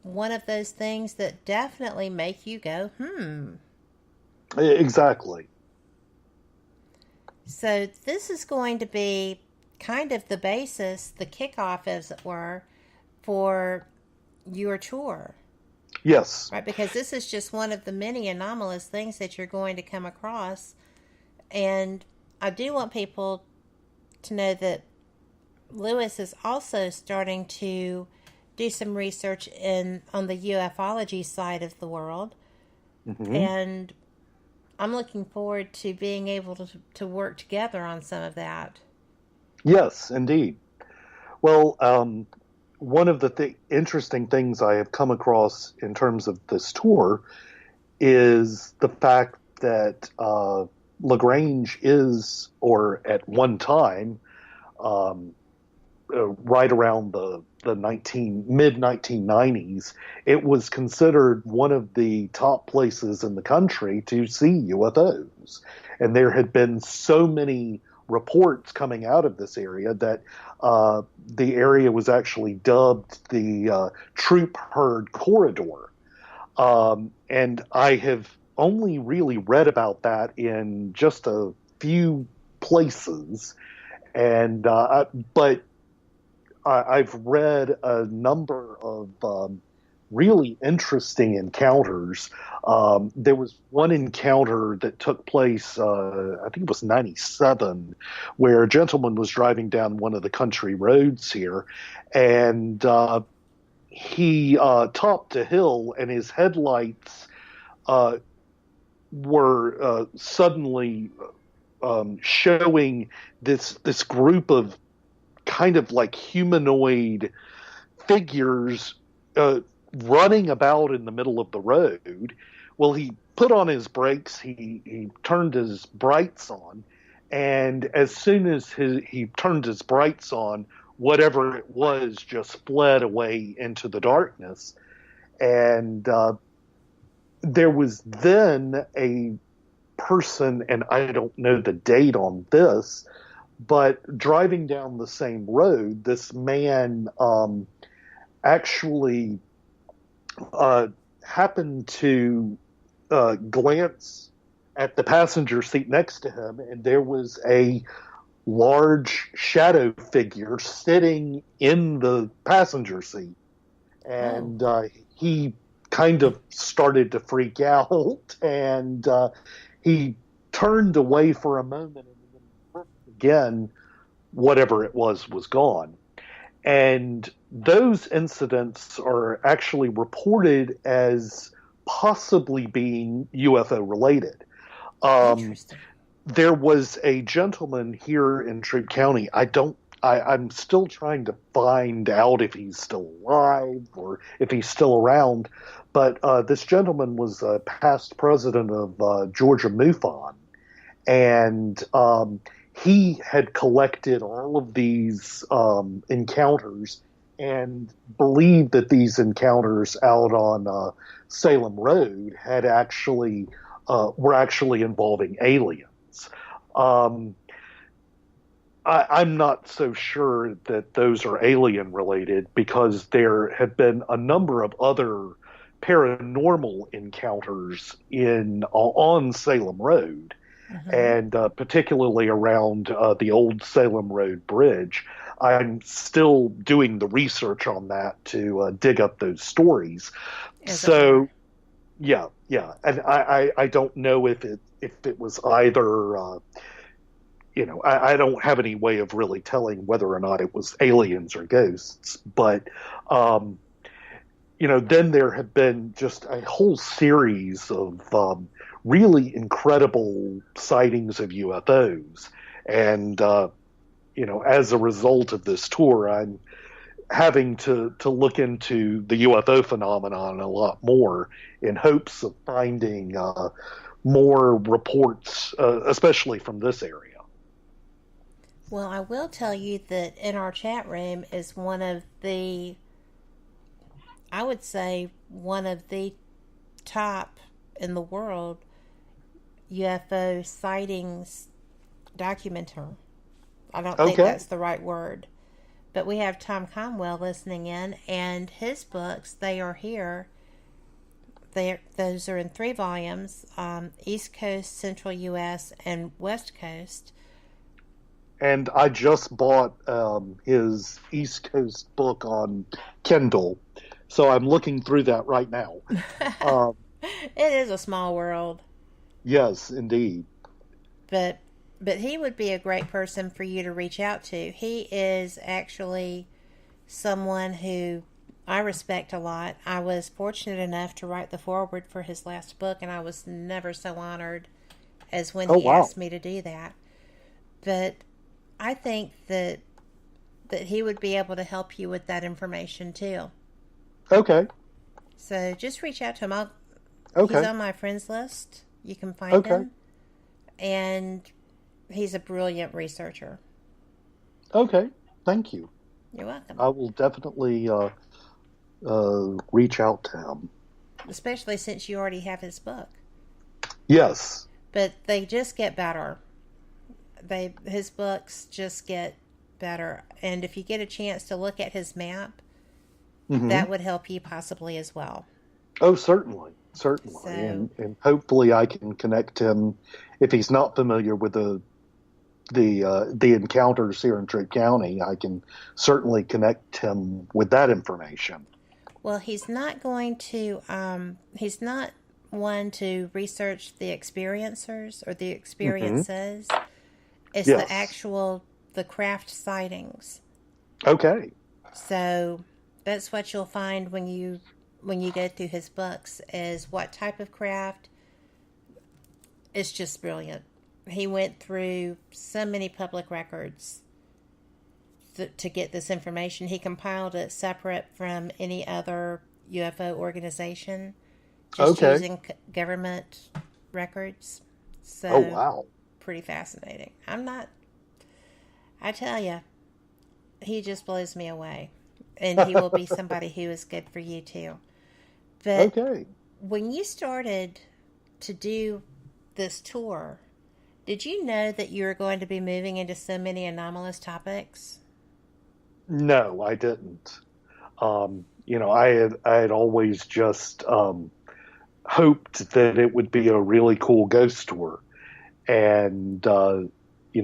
one of those things that definitely make you go, Exactly. So this is going to be kind of the basis, the kickoff, as it were, for your tour. Yes. Right, because this is just one of the many anomalous things that you're going to come across. And I do want people to know that Lewis is also starting to do some research on the ufology side of the world. And I'm looking forward to being able to work together on some of that. Yes, indeed. Well, one of the interesting things I have come across in terms of this tour is the fact that Lagrange is, or at one time, right around the mid-1990s, it was considered one of the top places in the country to see UFOs. And there had been so many reports coming out of this area that the area was actually dubbed the Troop Herd Corridor. And I have only really read about that in just a few places. And but I've read a number of really interesting encounters. There was one encounter that took place, I think it was 97, where a gentleman was driving down one of the country roads here, and he topped a hill, and his headlights were suddenly showing this group of kind of like humanoid figures running about in the middle of the road. Well, he put on his brakes, he turned his brights on, and as soon as he turned his brights on, whatever it was just fled away into the darkness. And there was then a person, and I don't know the date on this, but driving down the same road, this man actually happened to glance at the passenger seat next to him, and there was a large shadow figure sitting in the passenger seat. And he kind of started to freak out, and he turned away for a moment, and again, whatever it was gone. And those incidents are actually reported as possibly being UFO related. There was a gentleman here in Troup County. I'm still trying to find out if he's still alive or if he's still around. But this gentleman was a past president of Georgia MUFON. And he had collected all of these encounters and believed that these encounters out on Salem Road had were actually involving aliens. I'm not so sure that those are alien related, because there have been a number of other paranormal encounters on Salem Road. And particularly around the old Salem Road Bridge. I'm still doing the research on that to dig up those stories. Yeah. And I don't know if it was either, I don't have any way of really telling whether or not it was aliens or ghosts. But, then there have been just a whole series of really incredible sightings of UFOs. And, as a result of this tour, I'm having to look into the UFO phenomenon a lot more in hopes of finding more reports, especially from this area. Well, I will tell you that in our chat room is one of the top in the world UFO sightings documenter. I don't think that's the right word. But we have Tom Conwell listening in, and his books, they are here. Those are in 3 volumes, East Coast, Central U.S., and West Coast. And I just bought his East Coast book on Kindle, so I'm looking through that right now. It is a small world. Yes, indeed. But he would be a great person for you to reach out to. He is actually someone who I respect a lot. I was fortunate enough to write the foreword for his last book, and I was never so honored as when he asked me to do that. But I think that he would be able to help you with that information too. Okay. So just reach out to him. Okay. He's on my friends list. You can find him. And he's a brilliant researcher. Okay. Thank you. You're welcome. I will definitely reach out to him. Especially since you already have his book. Yes. But they just get better. His books just get better. And if you get a chance to look at his map, that would help you possibly as well. Oh, certainly. Certainly. So, and hopefully I can connect him, if he's not familiar with the encounters here in Troup County, I can certainly connect him with that information. well, he's not going to, he's not one to research the experiencers or the experiences. It's the craft sightings. Okay. So that's what you'll find when you go through his books, is what type of craft. It's just brilliant. He went through so many public records to get this information. He compiled it separate from any other UFO organization, just using government records. So, oh, wow. Pretty fascinating. I tell you, he just blows me away. And he will be somebody who is good for you too. But when you started to do this tour, did you know that you were going to be moving into so many anomalous topics? No, I didn't. I had always just hoped that it would be a really cool ghost tour. And,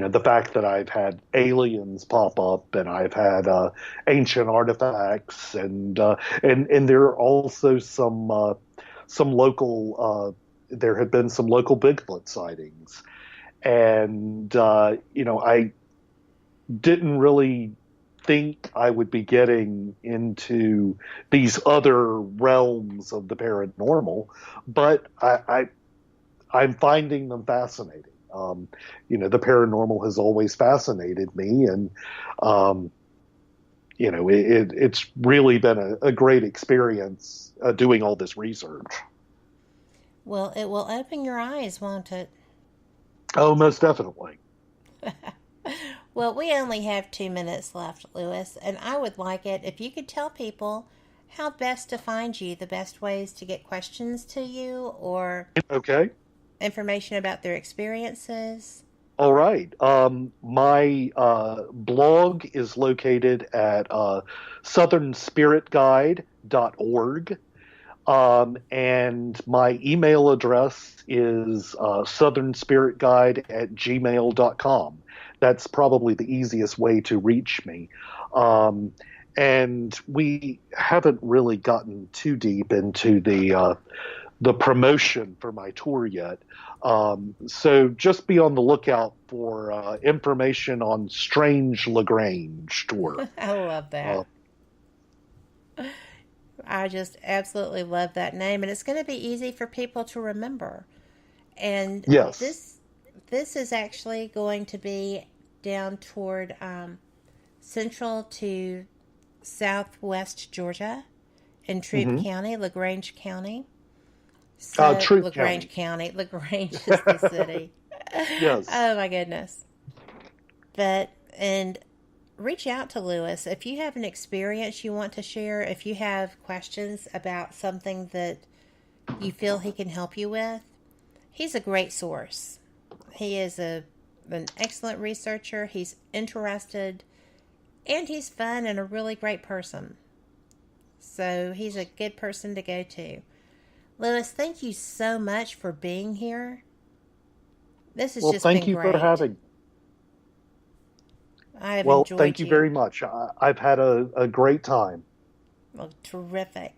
the fact that I've had aliens pop up, and I've had ancient artifacts, and there are also some local, there have been some local Bigfoot sightings. And, I didn't really think I would be getting into these other realms of the paranormal, but I'm finding them fascinating. The paranormal has always fascinated me, and it's really been a great experience doing all this research. Well, it will open your eyes, won't it? Oh, most definitely. Well, we only have 2 minutes left, Lewis, and I would like it if you could tell people how best to find you, the best ways to get questions to you, or information about their experiences. All right. My blog is located at southernspiritguide.org. And my email address is southernspiritguide@gmail.com. That's probably the easiest way to reach me. And we haven't really gotten too deep into the promotion for my tour yet. So just be on the lookout for information on Strange Lagrange tour. I love that. I just absolutely love that name, and it's going to be easy for people to remember. And this is actually going to be down toward central to southwest Georgia in Troup County, LaGrange County. So, LaGrange County. LaGrange is the city. Yes. Oh my goodness. And reach out to Lewis if you have an experience you want to share. If you have questions about something that you feel he can help you with, he's a great source. He is an excellent researcher. He's interested, and he's fun and a really great person. So he's a good person to go to. Lewis, thank you so much for being here. This has just been great. Thank you for having. I have enjoyed thank you very much. I've had a great time. Well, terrific.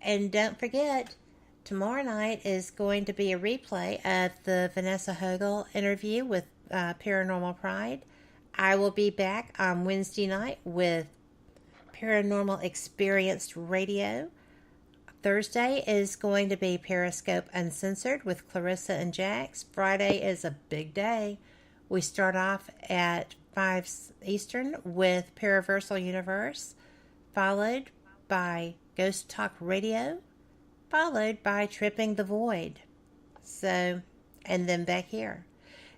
And don't forget, tomorrow night is going to be a replay of the Vanessa Hogel interview with Paranormal Pride. I will be back on Wednesday night with Paranormal Experienced Radio. Thursday is going to be Periscope Uncensored with Clarissa and Jax. Friday is a big day. We start off at 5 Eastern with Paraversal Universe, followed by Ghost Talk Radio followed by Tripping the Void. So, and then back here.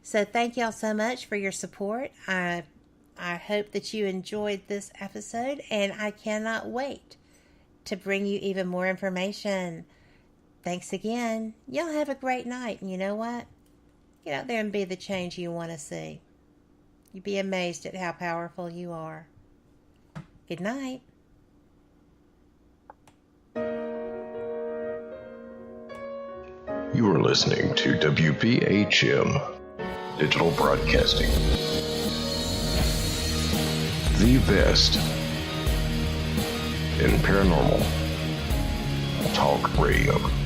So thank y'all so much for your support. I hope that you enjoyed this episode, and I cannot wait to bring you even more information. Thanks again. Y'all have a great night, and you know what? Get out there and be the change you want to see. You'd be amazed at how powerful you are. Good night. You are listening to WPHM Digital Broadcasting, the best in paranormal talk radio.